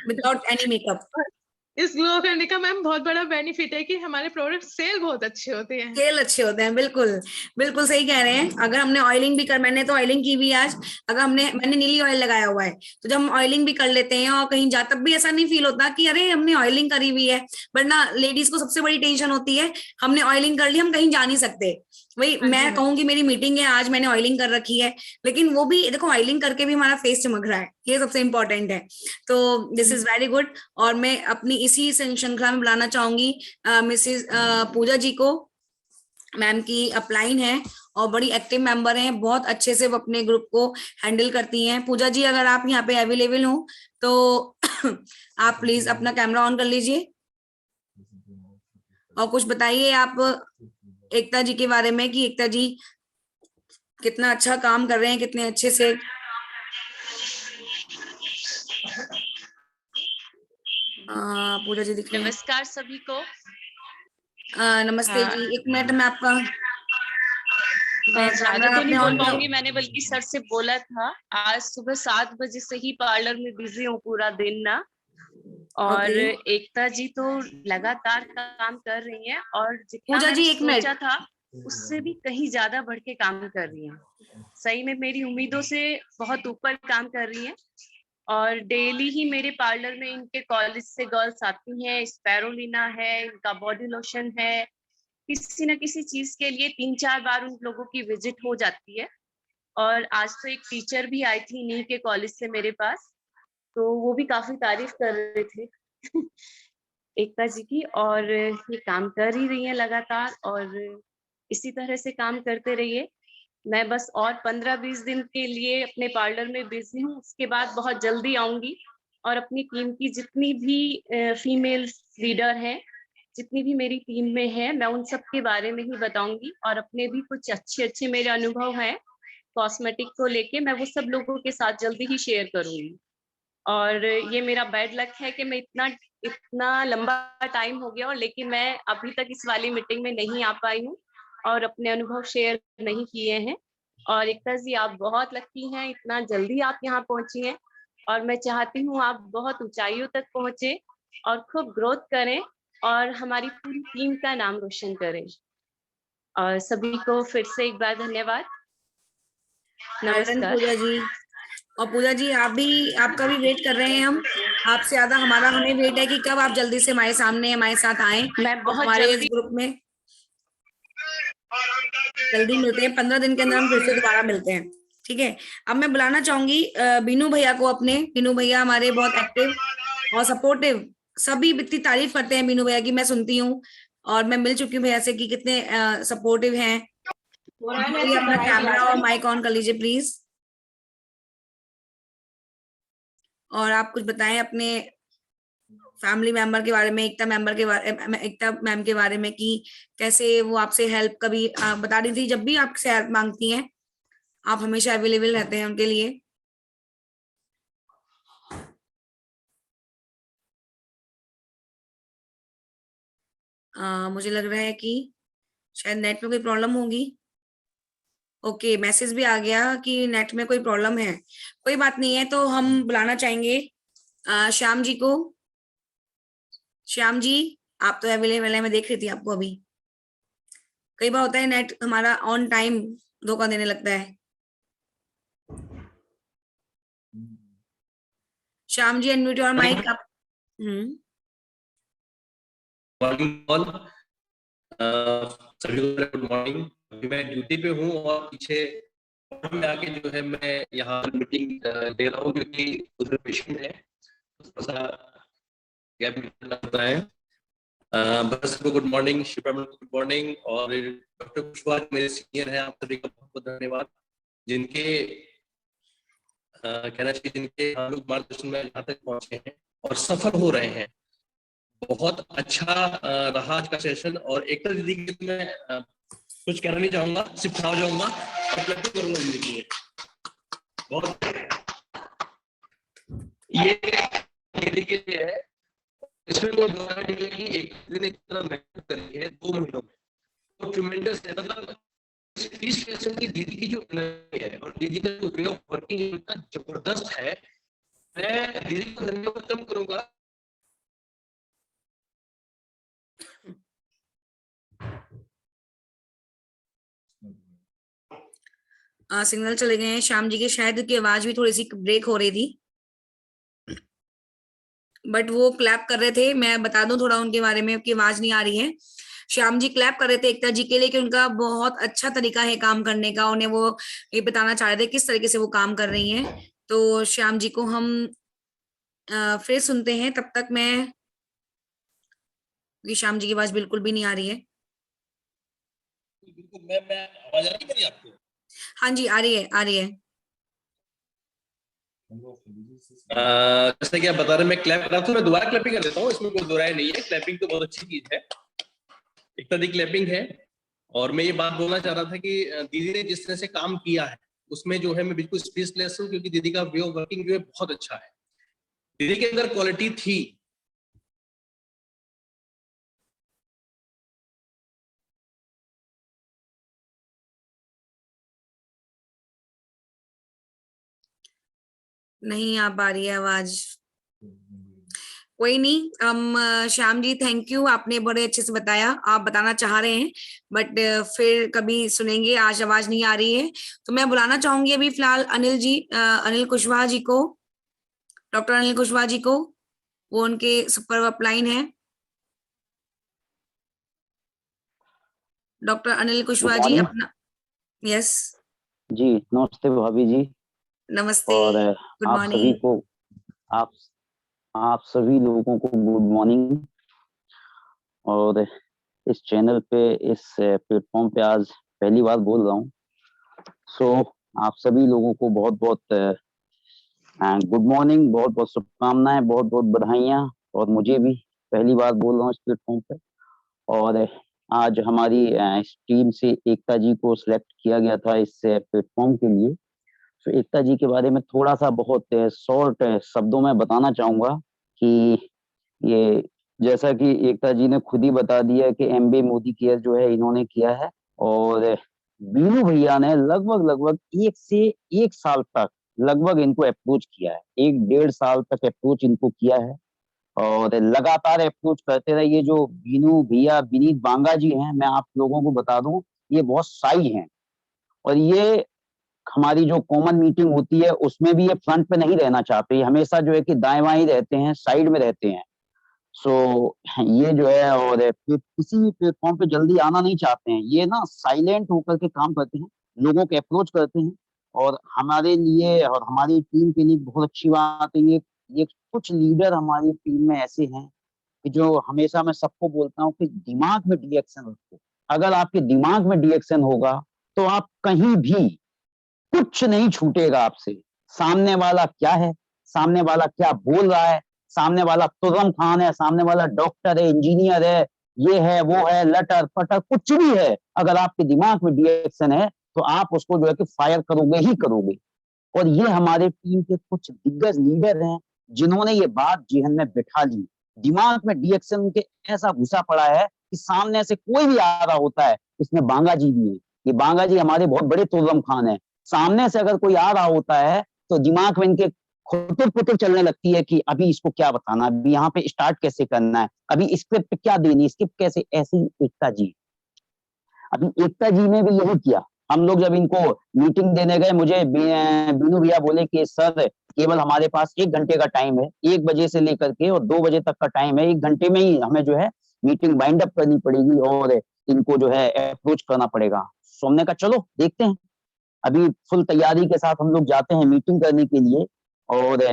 विदाउट एनी मेकअप। इस ग्लो करने का मैम बहुत बड़ा बेनिफिट है कि हमारे प्रोडक्ट सेल बहुत अच्छे होते हैं। तेल अच्छे होते हैं, बिल्कुल बिल्कुल सही कह रहे हैं। अगर हमने ऑयलिंग भी कर, मैंने तो ऑयलिंग की भी आज, अगर मैंने नीली ऑयल लगाया हुआ है, तो जब हम ऑयलिंग भी कर लेते हैं और कहीं जा, तब भी ऐसा नहीं फील होता कि अरे हमने ऑयलिंग करी हुई है। वरना लेडीज को सबसे बड़ी टेंशन होती है, हमने ऑयलिंग कर ली, हम कहीं जा नहीं सकते। वही मैं कहूंगी, मेरी मीटिंग है आज, मैंने ऑयलिंग कर रखी है, लेकिन वो भी देखो, ऑयलिंग करके भी हमारा फेस चमक रहा है, ये सबसे इंपॉर्टेंट है। तो दिस इज वेरी गुड। और मैं अपनी इसी श्रृंखला में बुलाना चाहूंगी मिसेज पूजा जी को। मैम की अपलाइन है और बड़ी एक्टिव मेंबर हैं, बहुत अच्छे से वो अपने ग्रुप को हैंडल करती हैं। पूजा जी, अगर आप यहाँ पे अवेलेबल हो तो आप प्लीज अपना कैमरा ऑन कर लीजिए और कुछ बताइए आप एकता जी के बारे में, कि एकता जी कितना अच्छा काम कर रहे हैं, कितने अच्छे से। पूजा जी दिख रहे हैं? नमस्कार सभी को। नमस्ते जी, एक मिनट में आपका मैं ज्यादा तो नहीं बोल पाऊंगी, ऑन। मैंने बल्कि सर से बोला था। आज सुबह 7 बजे से ही पार्लर में बिजी हूँ पूरा दिन ना। और एकता जी तो लगातार काम कर रही हैं, और जितना पूजा मैंने जी एक मिनट, सोचा था उससे भी कहीं ज्यादा बढ़ के काम कर रही हैं। सही में मेरी उम्मीदों से बहुत ऊपर काम कर रही हैं। और डेली ही मेरे पार्लर में इनके कॉलेज से गर्ल्स आती हैं, स्पैरोलिना है, इनका बॉडी लोशन है, किसी न किसी चीज के लिए 3-4 बार उन लोगों की विजिट हो जाती है। और आज तो एक टीचर भी आई थी नी के कॉलेज से मेरे पास, तो वो भी काफी तारीफ कर रहे थे एकता जी की। और ये काम कर ही रही है लगातार, और इसी तरह से काम करते रहिए। मैं बस और 15-20 दिन के लिए अपने पार्लर में बिजी हूँ, उसके बाद बहुत जल्दी आऊंगी और अपनी टीम की जितनी भी फीमेल लीडर हैं, जितनी भी मेरी टीम में है, मैं उन सब के बारे में ही बताऊंगी। और अपने भी कुछ अच्छे अच्छे मेरे अनुभव हैं कॉस्मेटिक को लेके, मैं वो सब लोगों के साथ जल्दी ही शेयर करूंगी। और ये मेरा बैड लक है कि मैं इतना इतना लंबा टाइम हो गया, और लेकिन मैं अभी तक इस वाली मीटिंग में नहीं आ पाई हूँ और अपने अनुभव शेयर नहीं किए हैं। और एकता जी, आप बहुत लकी हैं, इतना जल्दी आप यहाँ पहुंची हैं। और मैं चाहती हूँ आप बहुत ऊंचाइयों तक पहुंचे और खूब ग्रोथ करें और हमारी पूरी टीम का नाम रोशन करें। और सभी को फिर से एक बार धन्यवाद। नमस्कार। पूजा जी। और पूजा जी, आप भी, आपका भी वेट कर रहे हैं हम, आपसे ज्यादा हमारा हमें वेट है कि कब आप जल्दी से हमारे सामने हमारे साथ आए, मैं और बहुत हमारे इस जल्दी ग्रुप में जल्दी मिलते हैं। 15 दिन के अंदर हम फिर से दोबारा मिलते हैं, ठीक है? अब मैं बुलाना चाहूंगी बीनू भैया को अपने। बीनू भैया हमारे बहुत एक्टिव और सपोर्टिव, सभी इतनी तारीफ करते हैं बीनू भैया की, मैं सुनती हूँ और मैं मिल चुकी हूँ भैया से कि कितने सपोर्टिव हैं। भैया अपना कैमरा और माइक ऑन कर लीजिए प्लीज, और आप कुछ बताएं अपने फैमिली मेंबर के बारे में, एकता मैम के बारे में, कि कैसे वो आपसे हेल्प, कभी बता रही थी जब भी आपसे हेल्प मांगती हैं आप हमेशा अवेलेबल रहते हैं उनके लिए। मुझे लग रहा है कि शायद नेट में कोई प्रॉब्लम होगी। ओके, मैसेज भी आ गया कि नेट में कोई प्रॉब्लम है। कोई बात नहीं है, तो हम बुलाना चाहेंगे श्याम जी को। श्याम जी, आप तो अवेलेबल है, मैं देख रही थी आपको अभी। कई बार होता है नेट हमारा ऑन टाइम धोखा देने लगता है। Shyam ji unmute your mic आप। मॉर्निंग ऑल, सभी को गुड मॉर्निंग। अभी मैं ड्यूटी पे हूँ और पीछे में आके जो है मैं यहाँ मीटिंग दे रहा हूँ क्योंकि उधर पेशेंट है, थोड़ा सा गैप निकलना होता है। बस को good morning, Shipra ma'am good morning, और डॉक्टर कुशवाहा मेरे सीनियर हैं, आप सभी का बहुत बहुत धन्यवाद, जिनके कहना चाहिए जिनके हम लोग मार्गदर्शन में यहाँ तक पहुंचे हैं और सफल हो रहे हैं। बहुत अच्छा रहा आज का सेशन। और एकता दीदी के लिए मैं कुछ कहना नहीं चाहूंगा, सिर्फ खड़ा हो जाऊंगा और उपलब्धि करूंगा जिंदगी में। बहुत ये के लिए है, इसमें वो दोहरा नहीं है कि एक दिन एक तरह मेहनत करी है 2 महीनों में, तो ट्रिमेंडस है। मतलब 30% की दीदी की जो एनर्जी है और दीदी का जो वे ऑफ वर्किंग इतना जबरदस्त है, मैं दीदी को धन्यवाद कम करूंगा। सिग्नल चले गए हैं श्याम जी के, शायद की आवाज भी थोड़ी सी ब्रेक हो रही थी, बट वो क्लैप कर रहे थे। मैं बता दूं थोड़ा उनके बारे में, उनकी आवाज नहीं आ रही है। श्याम जी क्लैप कर रहे थे एकता जी के लिए कि उनका बहुत अच्छा तरीका है काम करने का, उन्हें वो ये बताना चाह रहे थे किस तरीके से वो काम कर रही हैं। तो श्याम जी को हम फिर सुनते हैं, तब तक मैं, क्योंकि श्याम जी की आवाज बिल्कुल भी नहीं आ रही है। बिल्कुल मैं आवाज आ रही है आपको? हाँ जी आ रही है, आ रही है। जैसे कि आप बता रहे, मैं क्लैप कर रहा था, मैं दोबारा क्लैपिंग कर देता हूँ, इसमें कोई दो राय नहीं है। क्लैपिंग तो बहुत अच्छी चीज है, एकता दी क्लैपिंग है। और मैं ये बात बोलना चाह रहा था कि दीदी ने जिस तरह से काम किया है उसमें जो है मैं बिल्कुल स्पीचलेस हूँ, क्योंकि दीदी का वे ऑफ वर्किंग जो है बहुत अच्छा है। दीदी के अंदर क्वालिटी थी। नहीं आ पा रही है आवाज, कोई नहीं। हम श्याम जी थैंक यू, आपने बड़े अच्छे से बताया, आप बताना चाह रहे हैं बट फिर कभी सुनेंगे, आज आवाज नहीं आ रही है। तो मैं बुलाना चाहूंगी अभी फिलहाल अनिल जी, अनिल कुशवाहा जी को, डॉक्टर अनिल कुशवाहा जी को, वो उनके सुपर अपलाइन है। डॉक्टर अनिल कुशवाहा जी अपना, यस जी नमस्ते भाभी जी। नमस्ते, और गुड आप सभी मॉर्निंग। को, आप सभी लोगों को गुड मॉर्निंग। और इस चैनल पे, इस प्लेटफॉर्म पे आज पहली बार बोल रहा हूँ। सो आप सभी लोगों को बहुत बहुत गुड मॉर्निंग, बहुत बहुत शुभकामनाएं, बहुत बहुत बधाइयाँ। और मुझे भी पहली बार बोल रहा हूँ इस प्लेटफॉर्म पे। और आज हमारी इस टीम से एकता जी को सिलेक्ट किया गया था इस प्लेटफॉर्म के लिए। तो एकता जी के बारे में थोड़ा सा बहुत शॉर्ट शब्दों में बताना चाहूंगा कि ये, जैसा कि एकता जी ने खुद ही बता दिया कि MBA मोदी केयर जो है इन्होंने किया है। और बीनू भैया ने लगभग लगभग 1 से 1 साल तक लगभग इनको अप्रोच किया है, 1 डेढ़ साल तक अप्रोच इनको किया है। और लगातार अप्रोच करते रहे। ये जो बीनू भैया, विनीत बांगा जी हैं, मैं आप लोगों को बता दूं, ये बहुत शाई हैं। और ये हमारी जो कॉमन मीटिंग होती है उसमें भी ये फ्रंट पे नहीं रहना चाहते, ये हमेशा जो है कि दाएं बाएं रहते हैं, साइड में रहते हैं। सो ये जो है, और किसी भी प्लेटफॉर्म पे जल्दी आना नहीं चाहते हैं। ये ना साइलेंट होकर के काम करते हैं, लोगों के अप्रोच करते हैं। और हमारे लिए और हमारी टीम के लिए बहुत अच्छी बात है ये कुछ लीडर हमारी टीम में ऐसे हैं कि जो हमेशा, मैं सबको बोलता हूँ कि दिमाग में डिएक्शन रखो। अगर आपके दिमाग में डिएक्शन होगा तो आप कहीं भी, कुछ नहीं छूटेगा आपसे। सामने वाला क्या है, सामने वाला क्या बोल रहा है, सामने वाला तुर्रम खान है, सामने वाला डॉक्टर है, इंजीनियर है, ये है वो है, लटर पटर कुछ भी है, अगर आपके दिमाग में डिएक्शन है तो आप उसको जो है कि फायर करोगे ही करोगे। और ये हमारे टीम के कुछ दिग्गज लीडर हैं जिन्होंने ये बात जेहन में बिठा ली। दिमाग में डिएक्शन उनके ऐसा घुसा पड़ा है कि सामने से कोई भी आ रहा होता है, इसमें बांगा जी भी है, ये बांगा जी हमारे बहुत बड़े तुर्रम खान है। सामने से अगर कोई आ रहा होता है तो दिमाग में इनके खुतर पुतर चलने लगती है कि अभी इसको क्या बताना, अभी यहाँ पे स्टार्ट कैसे करना है, अभी स्क्रिप्ट क्या देनी, स्क्रिप्ट कैसे, ऐसी एकता जी। अभी एकता जी ने भी यही किया। हम लोग जब इनको मीटिंग देने गए, मुझे बीनू भैया बोले कि सर केवल हमारे पास 1 घंटे का टाइम है, 1 बजे से लेकर के और 2 बजे तक का टाइम है, 1 घंटे में ही हमें जो है मीटिंग बाइंड अप करनी पड़ेगी और इनको जो है अप्रोच करना पड़ेगा। सो हमने कहा चलो देखते हैं। अभी फुल तैयारी के साथ हम लोग जाते हैं मीटिंग करने के लिए। और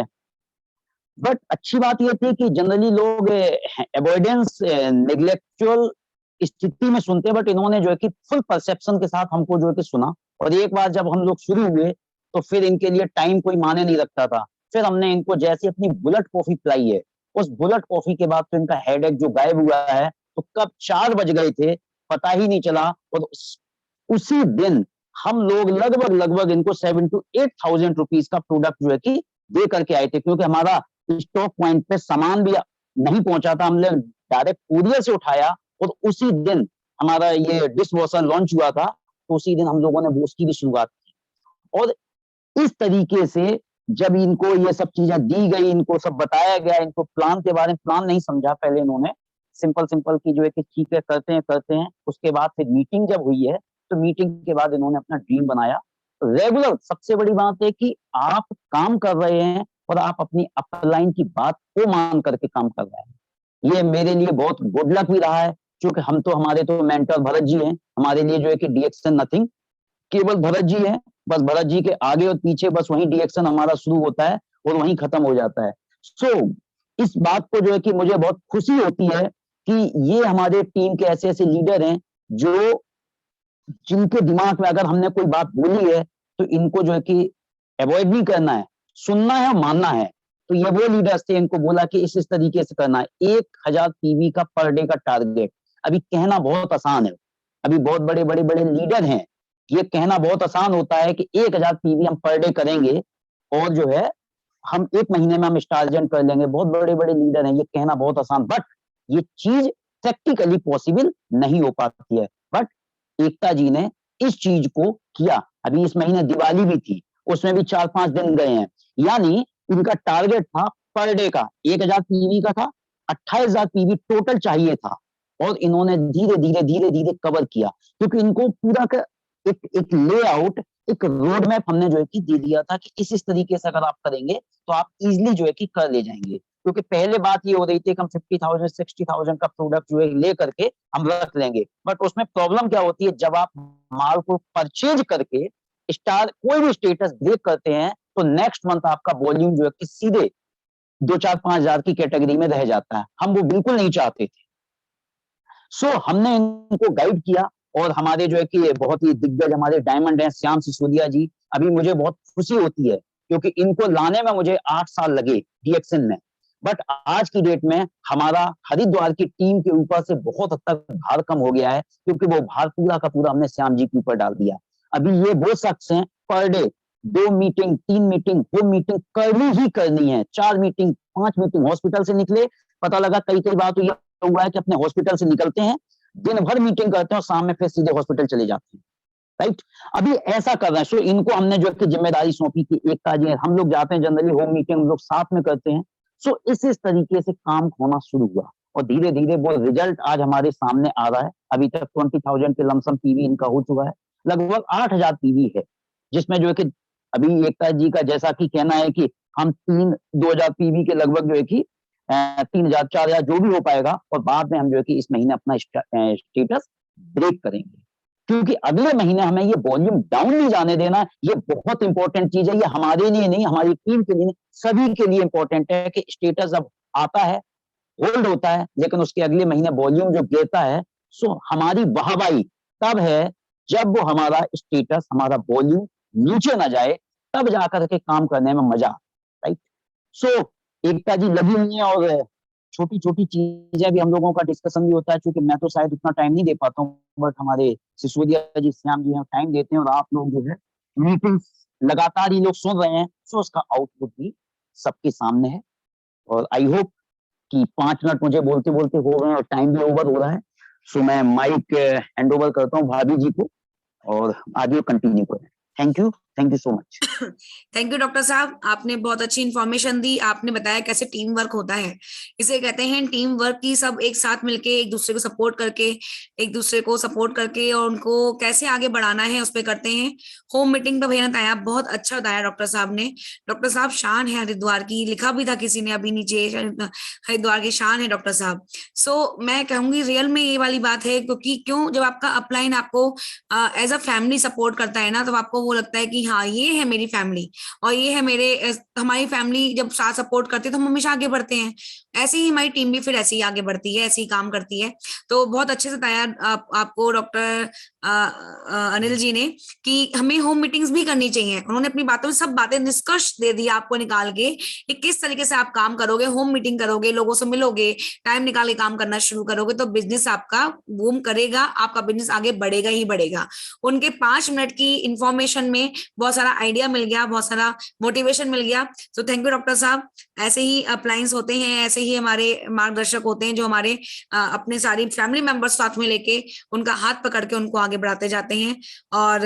बट अच्छी बात ये थी कि जनरली लोग अवॉइडेंस नेग्लेक्चुअल स्थिति में सुनते हैं, बट इन्होंने जो है कि फुल परसेप्शन के साथ हमको जो है कि सुना। और एक बार जब हम लोग शुरू हुए तो फिर इनके लिए टाइम कोई माने नहीं रखता था। फिर हमने इनको जैसे अपनी बुलेट कॉफी पिलाई है, उस बुलेट कॉफी के बाद तो इनका हेडेक जो गायब हुआ है, तो कब 4 बज गए थे पता ही नहीं चला। और उसी दिन हम लोग लगभग इनको 7 to 8,000 रुपीज का प्रोडक्ट जो है कि दे करके आए थे, क्योंकि हमारा स्टॉक पॉइंट पे सामान भी नहीं पहुंचा था। हमने डायरेक्ट कुरियर से उठाया और उसी दिन हमारा ये डिश वॉशर लॉन्च हुआ था, तो उसी दिन हम लोगों ने वो उसकी भी शुरुआत की। और इस तरीके से जब इनको ये सब चीजें दी गई, इनको सब बताया गया, इनको प्लान के बारे में प्लान नहीं समझा पहले इन्होंने, सिंपल की जो है कि ठीक है करते हैं। उसके बाद फिर मीटिंग जब हुई है तो मीटिंग के बाद इन्होंने अपना ड्रीम बनाया। रेगुलर सबसे बड़ी बात है कि आप काम कर रहे हैं और आप अपनी अपलाइन की बात को मान करके काम कर रहे हैं। ये मेरे लिए बहुत गुड लक भी रहा है, क्योंकि हम तो हमारे तो मेंटर भरत जी हैं। हमारे लिए जो है कि डीएक्शन नथिंग, केवल भरत जी हैं। बस भरत जी के आगे और पीछे बस वही डीएक्शन हमारा शुरू होता है और वहीं खत्म हो जाता है। सो इस बात को जो है कि मुझे बहुत खुशी होती है कि ये हमारे टीम के ऐसे लीडर हैं जो जिनके दिमाग में अगर हमने कोई बात बोली है तो इनको जो है कि अवॉइड नहीं करना है, सुनना है, मानना है। तो ये वो लीडर्स थे, इनको बोला कि इस तरीके से करना है। 1000 पीवी का पर डे का टारगेट। अभी कहना बहुत आसान है, अभी बहुत बड़े लीडर हैं, ये कहना बहुत आसान होता है कि 1000 पीवी हम पर डे करेंगे और जो है हम 1 महीने में हम स्टार्जेंट कर लेंगे। बहुत बड़े लीडर हैं, ये कहना बहुत आसान, बट ये चीज प्रैक्टिकली पॉसिबल नहीं हो पाती है। बट एकता जी ने इस चीज को किया। अभी इस महीने दिवाली भी थी, उसमें भी 4-5 दिन गए हैं। यानी इनका टारगेट था पर डे का 1000 पीवी का था, 28,000 पीवी टोटल चाहिए था। और इन्होंने धीरे धीरे कवर किया, क्योंकि इनको पूरा का एक लेआउट, एक रोड मैप हमने जो है कि दे दिया था कि इस तरीके से अगर आप करेंगे तो आप इजिली जो है कि कर ले जाएंगे। क्योंकि पहले बात ये हो रही थी कि हम 50,000 60,000 का प्रोडक्ट जो है ले करके हम रख लेंगे, बट उसमें प्रॉब्लम क्या होती है, जब आप माल को परचेज करके कोई भी स्टेटस ब्रेक करते हैं तो नेक्स्ट मंथ आपका वॉल्यूम जो है कि सीधे 2-4-5 हजार की कैटेगरी में रह जाता है। हम वो बिल्कुल नहीं चाहते थे। सो हमने इनको गाइड किया और हमारे जो है कि बहुत ही दिग्गज हमारे डायमंड हैं श्याम सिसोदिया जी। अभी मुझे बहुत खुशी होती है क्योंकि इनको लाने में मुझे 8 साल लगे डीएक्शन में, बट आज की डेट में हमारा हरिद्वार की टीम के ऊपर से बहुत हद तक भार कम हो गया है, क्योंकि वो भार पूरा का पूरा हमने श्याम जी के ऊपर डाल दिया। अभी ये वो शख्स हैं, पर डे 2 मीटिंग 3 मीटिंग वो मीटिंग करनी ही करनी है। 4 मीटिंग 5 मीटिंग, हॉस्पिटल से निकले, पता लगा कई बार तो ये हुआ है कि अपने हॉस्पिटल से निकलते हैं, दिन भर मीटिंग करते हैं और शाम में फिर सीधे हॉस्पिटल चले जाते हैं। राइट, अभी ऐसा कर रहे हैं। सो इनको हमने जो है जिम्मेदारी सौंपी कि एकता जी, हम लोग जाते हैं जनरली होम मीटिंग हम लोग साथ में करते हैं। सो इस तरीके से काम होना शुरू हुआ और धीरे धीरे वो रिजल्ट आज हमारे सामने आ रहा है। अभी तक 20,000 के लमसम पीवी इनका हो चुका है, लगभग 8,000 पीवी है, जिसमें जो है कि अभी एकता जी का जैसा कि कहना है कि हम 2,000 पीवी के लगभग जो है कि 3,000 4,000 जो भी हो पाएगा, और बाद में हम जो है कि इस महीने अपना स्टेटस ब्रेक करेंगे, क्योंकि अगले महीने हमें ये वॉल्यूम डाउन नहीं जाने देना। ये बहुत इंपॉर्टेंट चीज है, ये हमारे लिए नहीं, हमारी टीम के लिए नहीं, सभी के लिए इंपॉर्टेंट है कि स्टेटस जब आता है होल्ड होता है, लेकिन उसके अगले महीने वॉल्यूम जो गिरता है, सो हमारी वाहवाही तब है जब वो हमारा स्टेटस, हमारा वॉल्यूम नीचे ना जाए, तब जाकर के काम करने में मजा। राइट, सो एकता जी लगी हुई है और छोटी छोटी चीजें भी हम लोगों का डिस्कशन भी होता है, क्योंकि मैं तो शायद इतना टाइम नहीं दे पाता हूँ, बट हमारे सिसोदिया जी श्याम जी टाइम देते हैं और आप लोग जो है मीटिंग्स लगातार ही लोग सुन रहे हैं। सो उसका आउटपुट भी सबके सामने है और आई होप कि 5 मिनट मुझे बोलते बोलते हो गए और टाइम भी ओवर हो रहा है। सो मैं माइक हैंड ओवर करता हूँ भाभी जी को और आगे कंटिन्यू करें। Thank you. Thank you so much. Thank you doctor साहब, आपने बहुत अच्छी इन्फॉर्मेशन दी। आपने बताया कैसे टीम वर्क होता है, इसे कहते हैं टीम वर्क की, सब एक साथ मिलके एक दूसरे को सपोर्ट करके और उनको कैसे आगे बढ़ाना है उस पर करते हैं। होम मीटिंग पे भैया ने बताया, बहुत अच्छा बताया डॉक्टर साहब ने। डॉक्टर साहब शान है हरिद्वार की, लिखा भी था किसी ने अभी नीचे, हरिद्वार की शान है डॉक्टर साहब। सो मैं कहूंगी रियल में ये वाली बात है, क्योंकि क्यों, जब आपका अपलाइन आपको एज अ फैमिली सपोर्ट करता है ना, तो आपको वो लगता है कि हाँ ये है मेरी फैमिली और ये है हमारी फैमिली। जब साथ सपोर्ट करते हैं तो हम हमेशा आगे बढ़ते हैं। ऐसे ही हमारी टीम भी फिर ऐसे ही आगे बढ़ती है, ऐसे ही काम करती है। तो बहुत अच्छे से बताया आपको डॉक्टर अनिल जी ने कि हमें होम मीटिंग्स भी करनी चाहिए। उन्होंने अपनी बातों में सब बातें निष्कर्ष दे दी आपको निकाल के कि किस तरीके से आप काम करोगे, होम मीटिंग करोगे, लोगों से मिलोगे, टाइम निकाल के काम करना शुरू करोगे तो बिजनेस आपका बूम करेगा, आपका बिजनेस आगे बढ़ेगा ही बढ़ेगा। उनके 5 मिनट की इंफॉर्मेशन में बहुत सारा आइडिया मिल गया, बहुत सारा मोटिवेशन मिल गया। तो थैंक यू डॉक्टर साहब। ऐसे ही अपलाइंस होते हैं, ऐसे ही हमारे मार्गदर्शक होते हैं जो हमारे अपने सारी फैमिली मेंबर्स साथ में लेके उनका हाथ पकड़ के उनको आगे बढ़ाते जाते हैं। और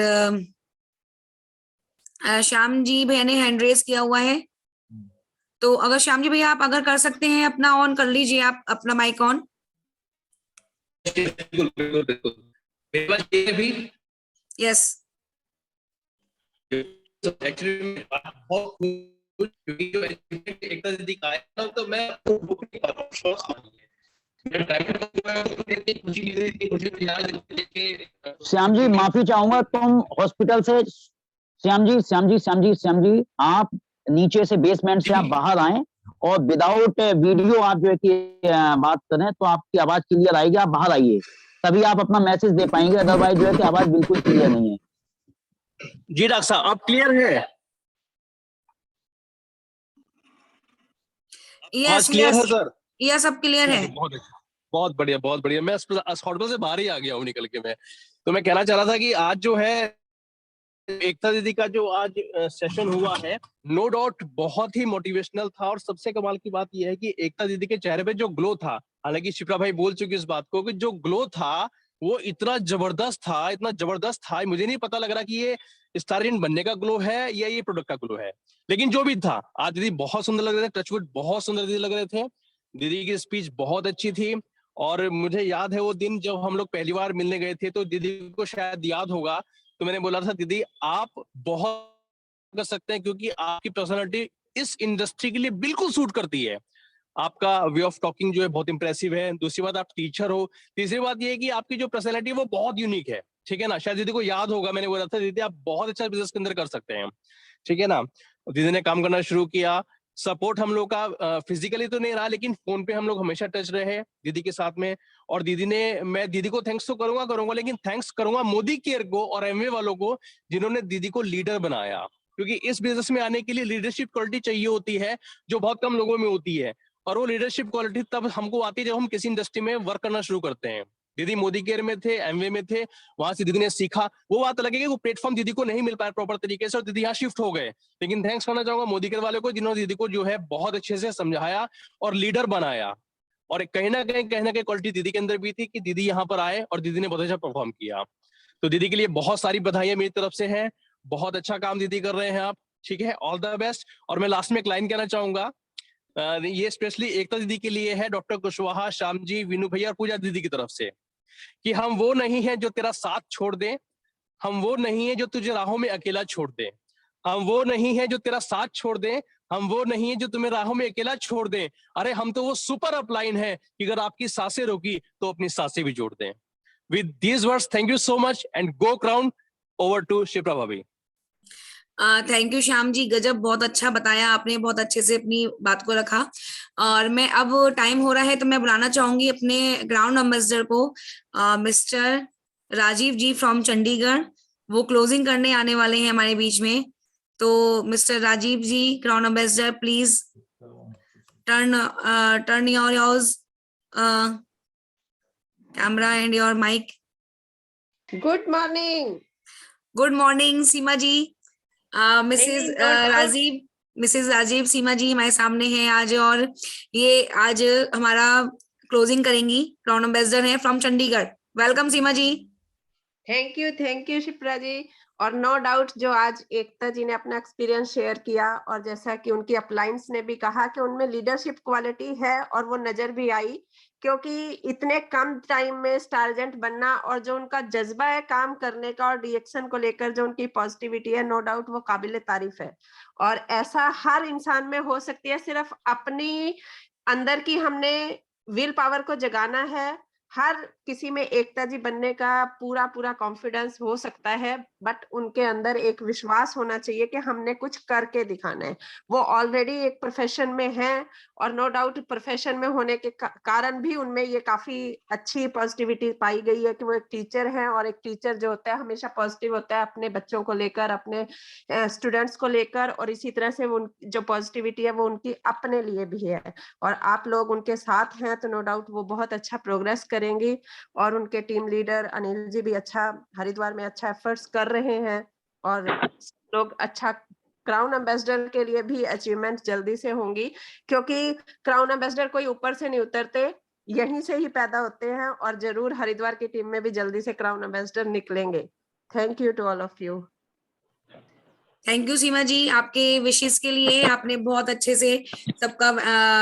श्याम जी भैया ने हैंड रेज किया हुआ है, तो अगर श्याम जी भैया आप अगर कर सकते हैं अपना ऑन कर लीजिए, आप अपना माइक ऑन। बिल्कुल बिल्कुल बिल्कुल, मेरे पास ये भी यस एक्चुअली बहुत कुछ, क्योंकि जो एक तरह से दिखाया ना, तो मैं बुक नहीं कर रहा हूँ। श्याम जी माफी चाहूंगा, तुम हॉस्पिटल से, श्याम जी आप नीचे से बेसमेंट से आप बाहर आए और विदाउट वीडियो आप जो है कि बात करें तो आपकी आवाज क्लियर आएगी। आप बाहर आइए तभी आप अपना मैसेज दे पाएंगे, अदरवाइज जो है कि आवाज बिल्कुल क्लियर नहीं है। जी डॉक्टर साहब, आप क्लियर है? यस क्लियर है यस सर? यस, सब क्लियर है। बहुत बढ़िया बहुत बढ़िया। मैं हॉस्पिटल से बाहर ही आ गया हूँ निकल के। मैं तो कह रहा था कि आज जो है एकता दीदी का जो आज सेशन हुआ है, नो डाउट बहुत ही मोटिवेशनल था। और सबसे कमाल की बात यह है कि एकता दीदी के चेहरे पे जो ग्लो था, हालांकि शिप्रा भाई बोल चुके इस बात को, कि जो ग्लो था वो इतना जबरदस्त था, मुझे नहीं पता लग रहा कि ये स्टारिन बनने का ग्लो है या ये प्रोडक्ट का ग्लो है, लेकिन जो भी था आज दीदी बहुत सुंदर लग रहे थे। टचवुड बहुत सुंदर दीदी लग रहे थे। दीदी की स्पीच बहुत अच्छी थी। और मुझे याद है वो दिन जब हम लोग पहली बार मिलने गए थे, तो दीदी को शायद याद होगा, तो मैंने बोला था दीदी आप बहुत कर सकते हैं, क्योंकि आपकी पर्सनालिटी इस इंडस्ट्री के लिए बिल्कुल सूट करती है। आपका वे ऑफ टॉकिंग जो है बहुत इंप्रेसिव है। दूसरी बात, आप टीचर हो। तीसरी बात ये है कि आपकी जो पर्सनालिटी है वो बहुत यूनिक है, ठीक है ना। शायद दीदी को याद होगा, मैंने बोला था दीदी आप बहुत अच्छा बिजनेस के अंदर कर सकते हैं, ठीक है ना। दीदी ने काम करना शुरू किया। सपोर्ट हम लोग का फिजिकली तो नहीं रहा, लेकिन फोन पे हम लोग हमेशा टच रहे दीदी के साथ में। और दीदी ने, मैं दीदी को थैंक्स तो करूंगा, लेकिन थैंक्स करूंगा मोदी केयर को और एमवे वालों को, जिन्होंने दीदी को लीडर बनाया। क्योंकि इस बिजनेस में आने के लिए लीडरशिप क्वालिटी चाहिए होती है, जो बहुत कम लोगों में होती है। और वो लीडरशिप क्वालिटी तब हमको आती है जब हम किसी इंडस्ट्री में वर्क करना शुरू करते हैं। दीदी मोदी केयर में थे, एमवे में थे, वहां से दीदी ने सीखा। वो बात अलग है कि वो प्लेटफॉर्म दीदी को नहीं मिल पाया प्रॉपर तरीके से और दीदी यहाँ शिफ्ट हो गए। लेकिन थैंक्स करना चाहूंगा मोदी केयर वाले को, जिन्होंने दीदी को जो है बहुत अच्छे से समझाया और लीडर बनाया। और कहीं ना कहीं क्वालिटी दीदी के अंदर भी थी कि दीदी यहाँ पर आए और दीदी ने बहुत अच्छा परफॉर्म किया। तो दीदी के लिए बहुत सारी बधाइयां मेरी तरफ से हैं। बहुत अच्छा काम दीदी कर रहे हैं आप, ठीक है, ऑल द बेस्ट। और मैं लास्ट में एक लाइन कहना चाहूंगा, ये स्पेशली एकता दीदी के लिए है, डॉक्टर कुशवाहा, श्याम जी, विनू भैया और पूजा दीदी की तरफ से, कि हम वो नहीं है जो तेरा साथ छोड़ दे, हम वो नहीं है जो तुझे राहों में अकेला छोड़ दे, हम वो नहीं है जो तेरा साथ छोड़ दे, हम वो नहीं है जो तुम्हें राहों में अकेला छोड़ दे। अरे हम तो वो सुपर अपलाइन है कि अगर आपकी सांसें रोकी तो अपनी सांसें भी जोड़ दें। With these words, thank you so much and go crown. Over to Shipra भाभी। थैंक यू श्याम जी, गजब, बहुत अच्छा बताया आपने, बहुत अच्छे से अपनी बात को रखा। और मैं अब टाइम हो रहा है तो मैं बुलाना चाहूंगी अपने ग्राउंड एम्बेसडर को, मिस्टर राजीव जी फ्रॉम चंडीगढ़। वो क्लोजिंग करने आने वाले हैं हमारे बीच में। तो Mr Rajiv ji, ground ambassador, please turn your camera and your mic. Good morning. Good morning Seema ji. Mrs Rajeev Seema ji हमारे सामने हैं आज, और ये आज हमारा क्लोजिंग करेंगी। ग्राउंड एम्बेसडर हैं from Chandigarh. Welcome Seema ji. Thank you Shipra ji. और नो डाउट जो आज एकता जी ने अपना एक्सपीरियंस शेयर किया और जैसा कि उनकी अपलाइंस ने भी कहा कि उनमें लीडरशिप क्वालिटी है और वो नजर भी आई, क्योंकि इतने कम टाइम में स्टारजेंट बनना और जो उनका जज्बा है काम करने का और रिएक्शन को लेकर जो उनकी पॉजिटिविटी है, नो डाउट वो काबिले तारीफ है। और ऐसा हर इंसान में हो सकती है, सिर्फ अपनी अंदर की हमने विल पावर को जगाना है। हर किसी में एकता जी बनने का पूरा पूरा कॉन्फिडेंस हो सकता है, बट उनके अंदर एक विश्वास होना चाहिए कि हमने कुछ करके दिखाना है। वो ऑलरेडी एक प्रोफेशन में है और नो डाउट प्रोफेशन में होने के कारण भी उनमें ये काफी अच्छी पॉजिटिविटी पाई गई है कि वो एक टीचर है, और एक टीचर जो होता है हमेशा पॉजिटिव होता है अपने बच्चों को लेकर, अपने स्टूडेंट्स को लेकर, और इसी तरह से वो जो पॉजिटिविटी है वो उनकी अपने लिए भी है। और आप लोग उनके साथ हैं तो नो डाउट वो बहुत अच्छा प्रोग्रेस करेंगी। और उनके टीम लीडर अनिल जी भी अच्छा हरिद्वार में अच्छा एफर्ट्स कर रहे हैं, और लोग अच्छा क्राउन एम्बेसडर के लिए भी अचीवमेंट जल्दी से होंगी, क्योंकि क्राउन एम्बेसडर कोई ऊपर से नहीं उतरते, यहीं से ही पैदा होते हैं। और जरूर हरिद्वार की टीम में भी जल्दी से क्राउन एम्बेसडर निकलेंगे। Thank you to all of you. Thank you Seema ji, आपके विशेष के लिए आपने बहुत अच्छे से सबका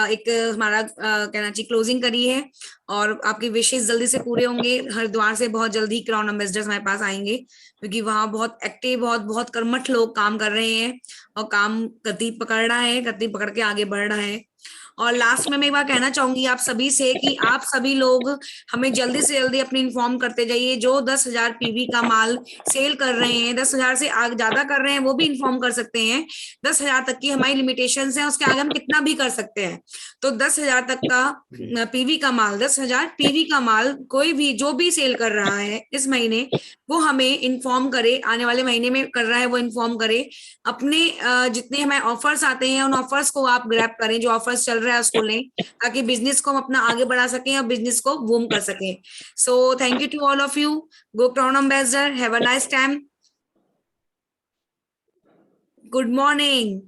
एक हमारा कहना चाहिए क्लोजिंग करी है, और आपके विशेष जल्दी से पूरे होंगे। हरिद्वार से बहुत जल्दी क्राउन एम्बेसडर्स हमारे पास आएंगे, क्योंकि वहाँ बहुत एक्टिव, बहुत कर्मठ लोग काम कर रहे हैं और काम गति पकड़ रहा है, गति पकड़ के आगे बढ़ रहा है। और लास्ट में मैं एक बार कहना चाहूंगी आप सभी से कि आप सभी लोग हमें जल्दी से जल्दी अपनी इन्फॉर्म करते जाइए। जो 10,000 पीवी का माल सेल कर रहे हैं, 10,000 से आगे ज्यादा कर रहे हैं, वो भी इन्फॉर्म कर सकते हैं। 10,000 तक की हमारी लिमिटेशन है, उसके आगे हम कितना भी कर सकते हैं। तो 10,000 तक का पीवी का माल, 10,000 पीवी का माल कोई भी जो भी सेल कर रहा है इस महीने, वो हमें इन्फॉर्म करे। आने वाले महीने में कर रहा है वो इन्फॉर्म करे। अपने जितने हमारे ऑफर्स आते हैं उन ऑफर्स को आप ग्रैब करें, जो ऑफर्स चल रहा है उसको लें, ताकि बिजनेस को हम अपना आगे बढ़ा सकें और बिजनेस को बूम कर सकें। So thank you to all of you. Go crown ambassador, have a nice time, good morning.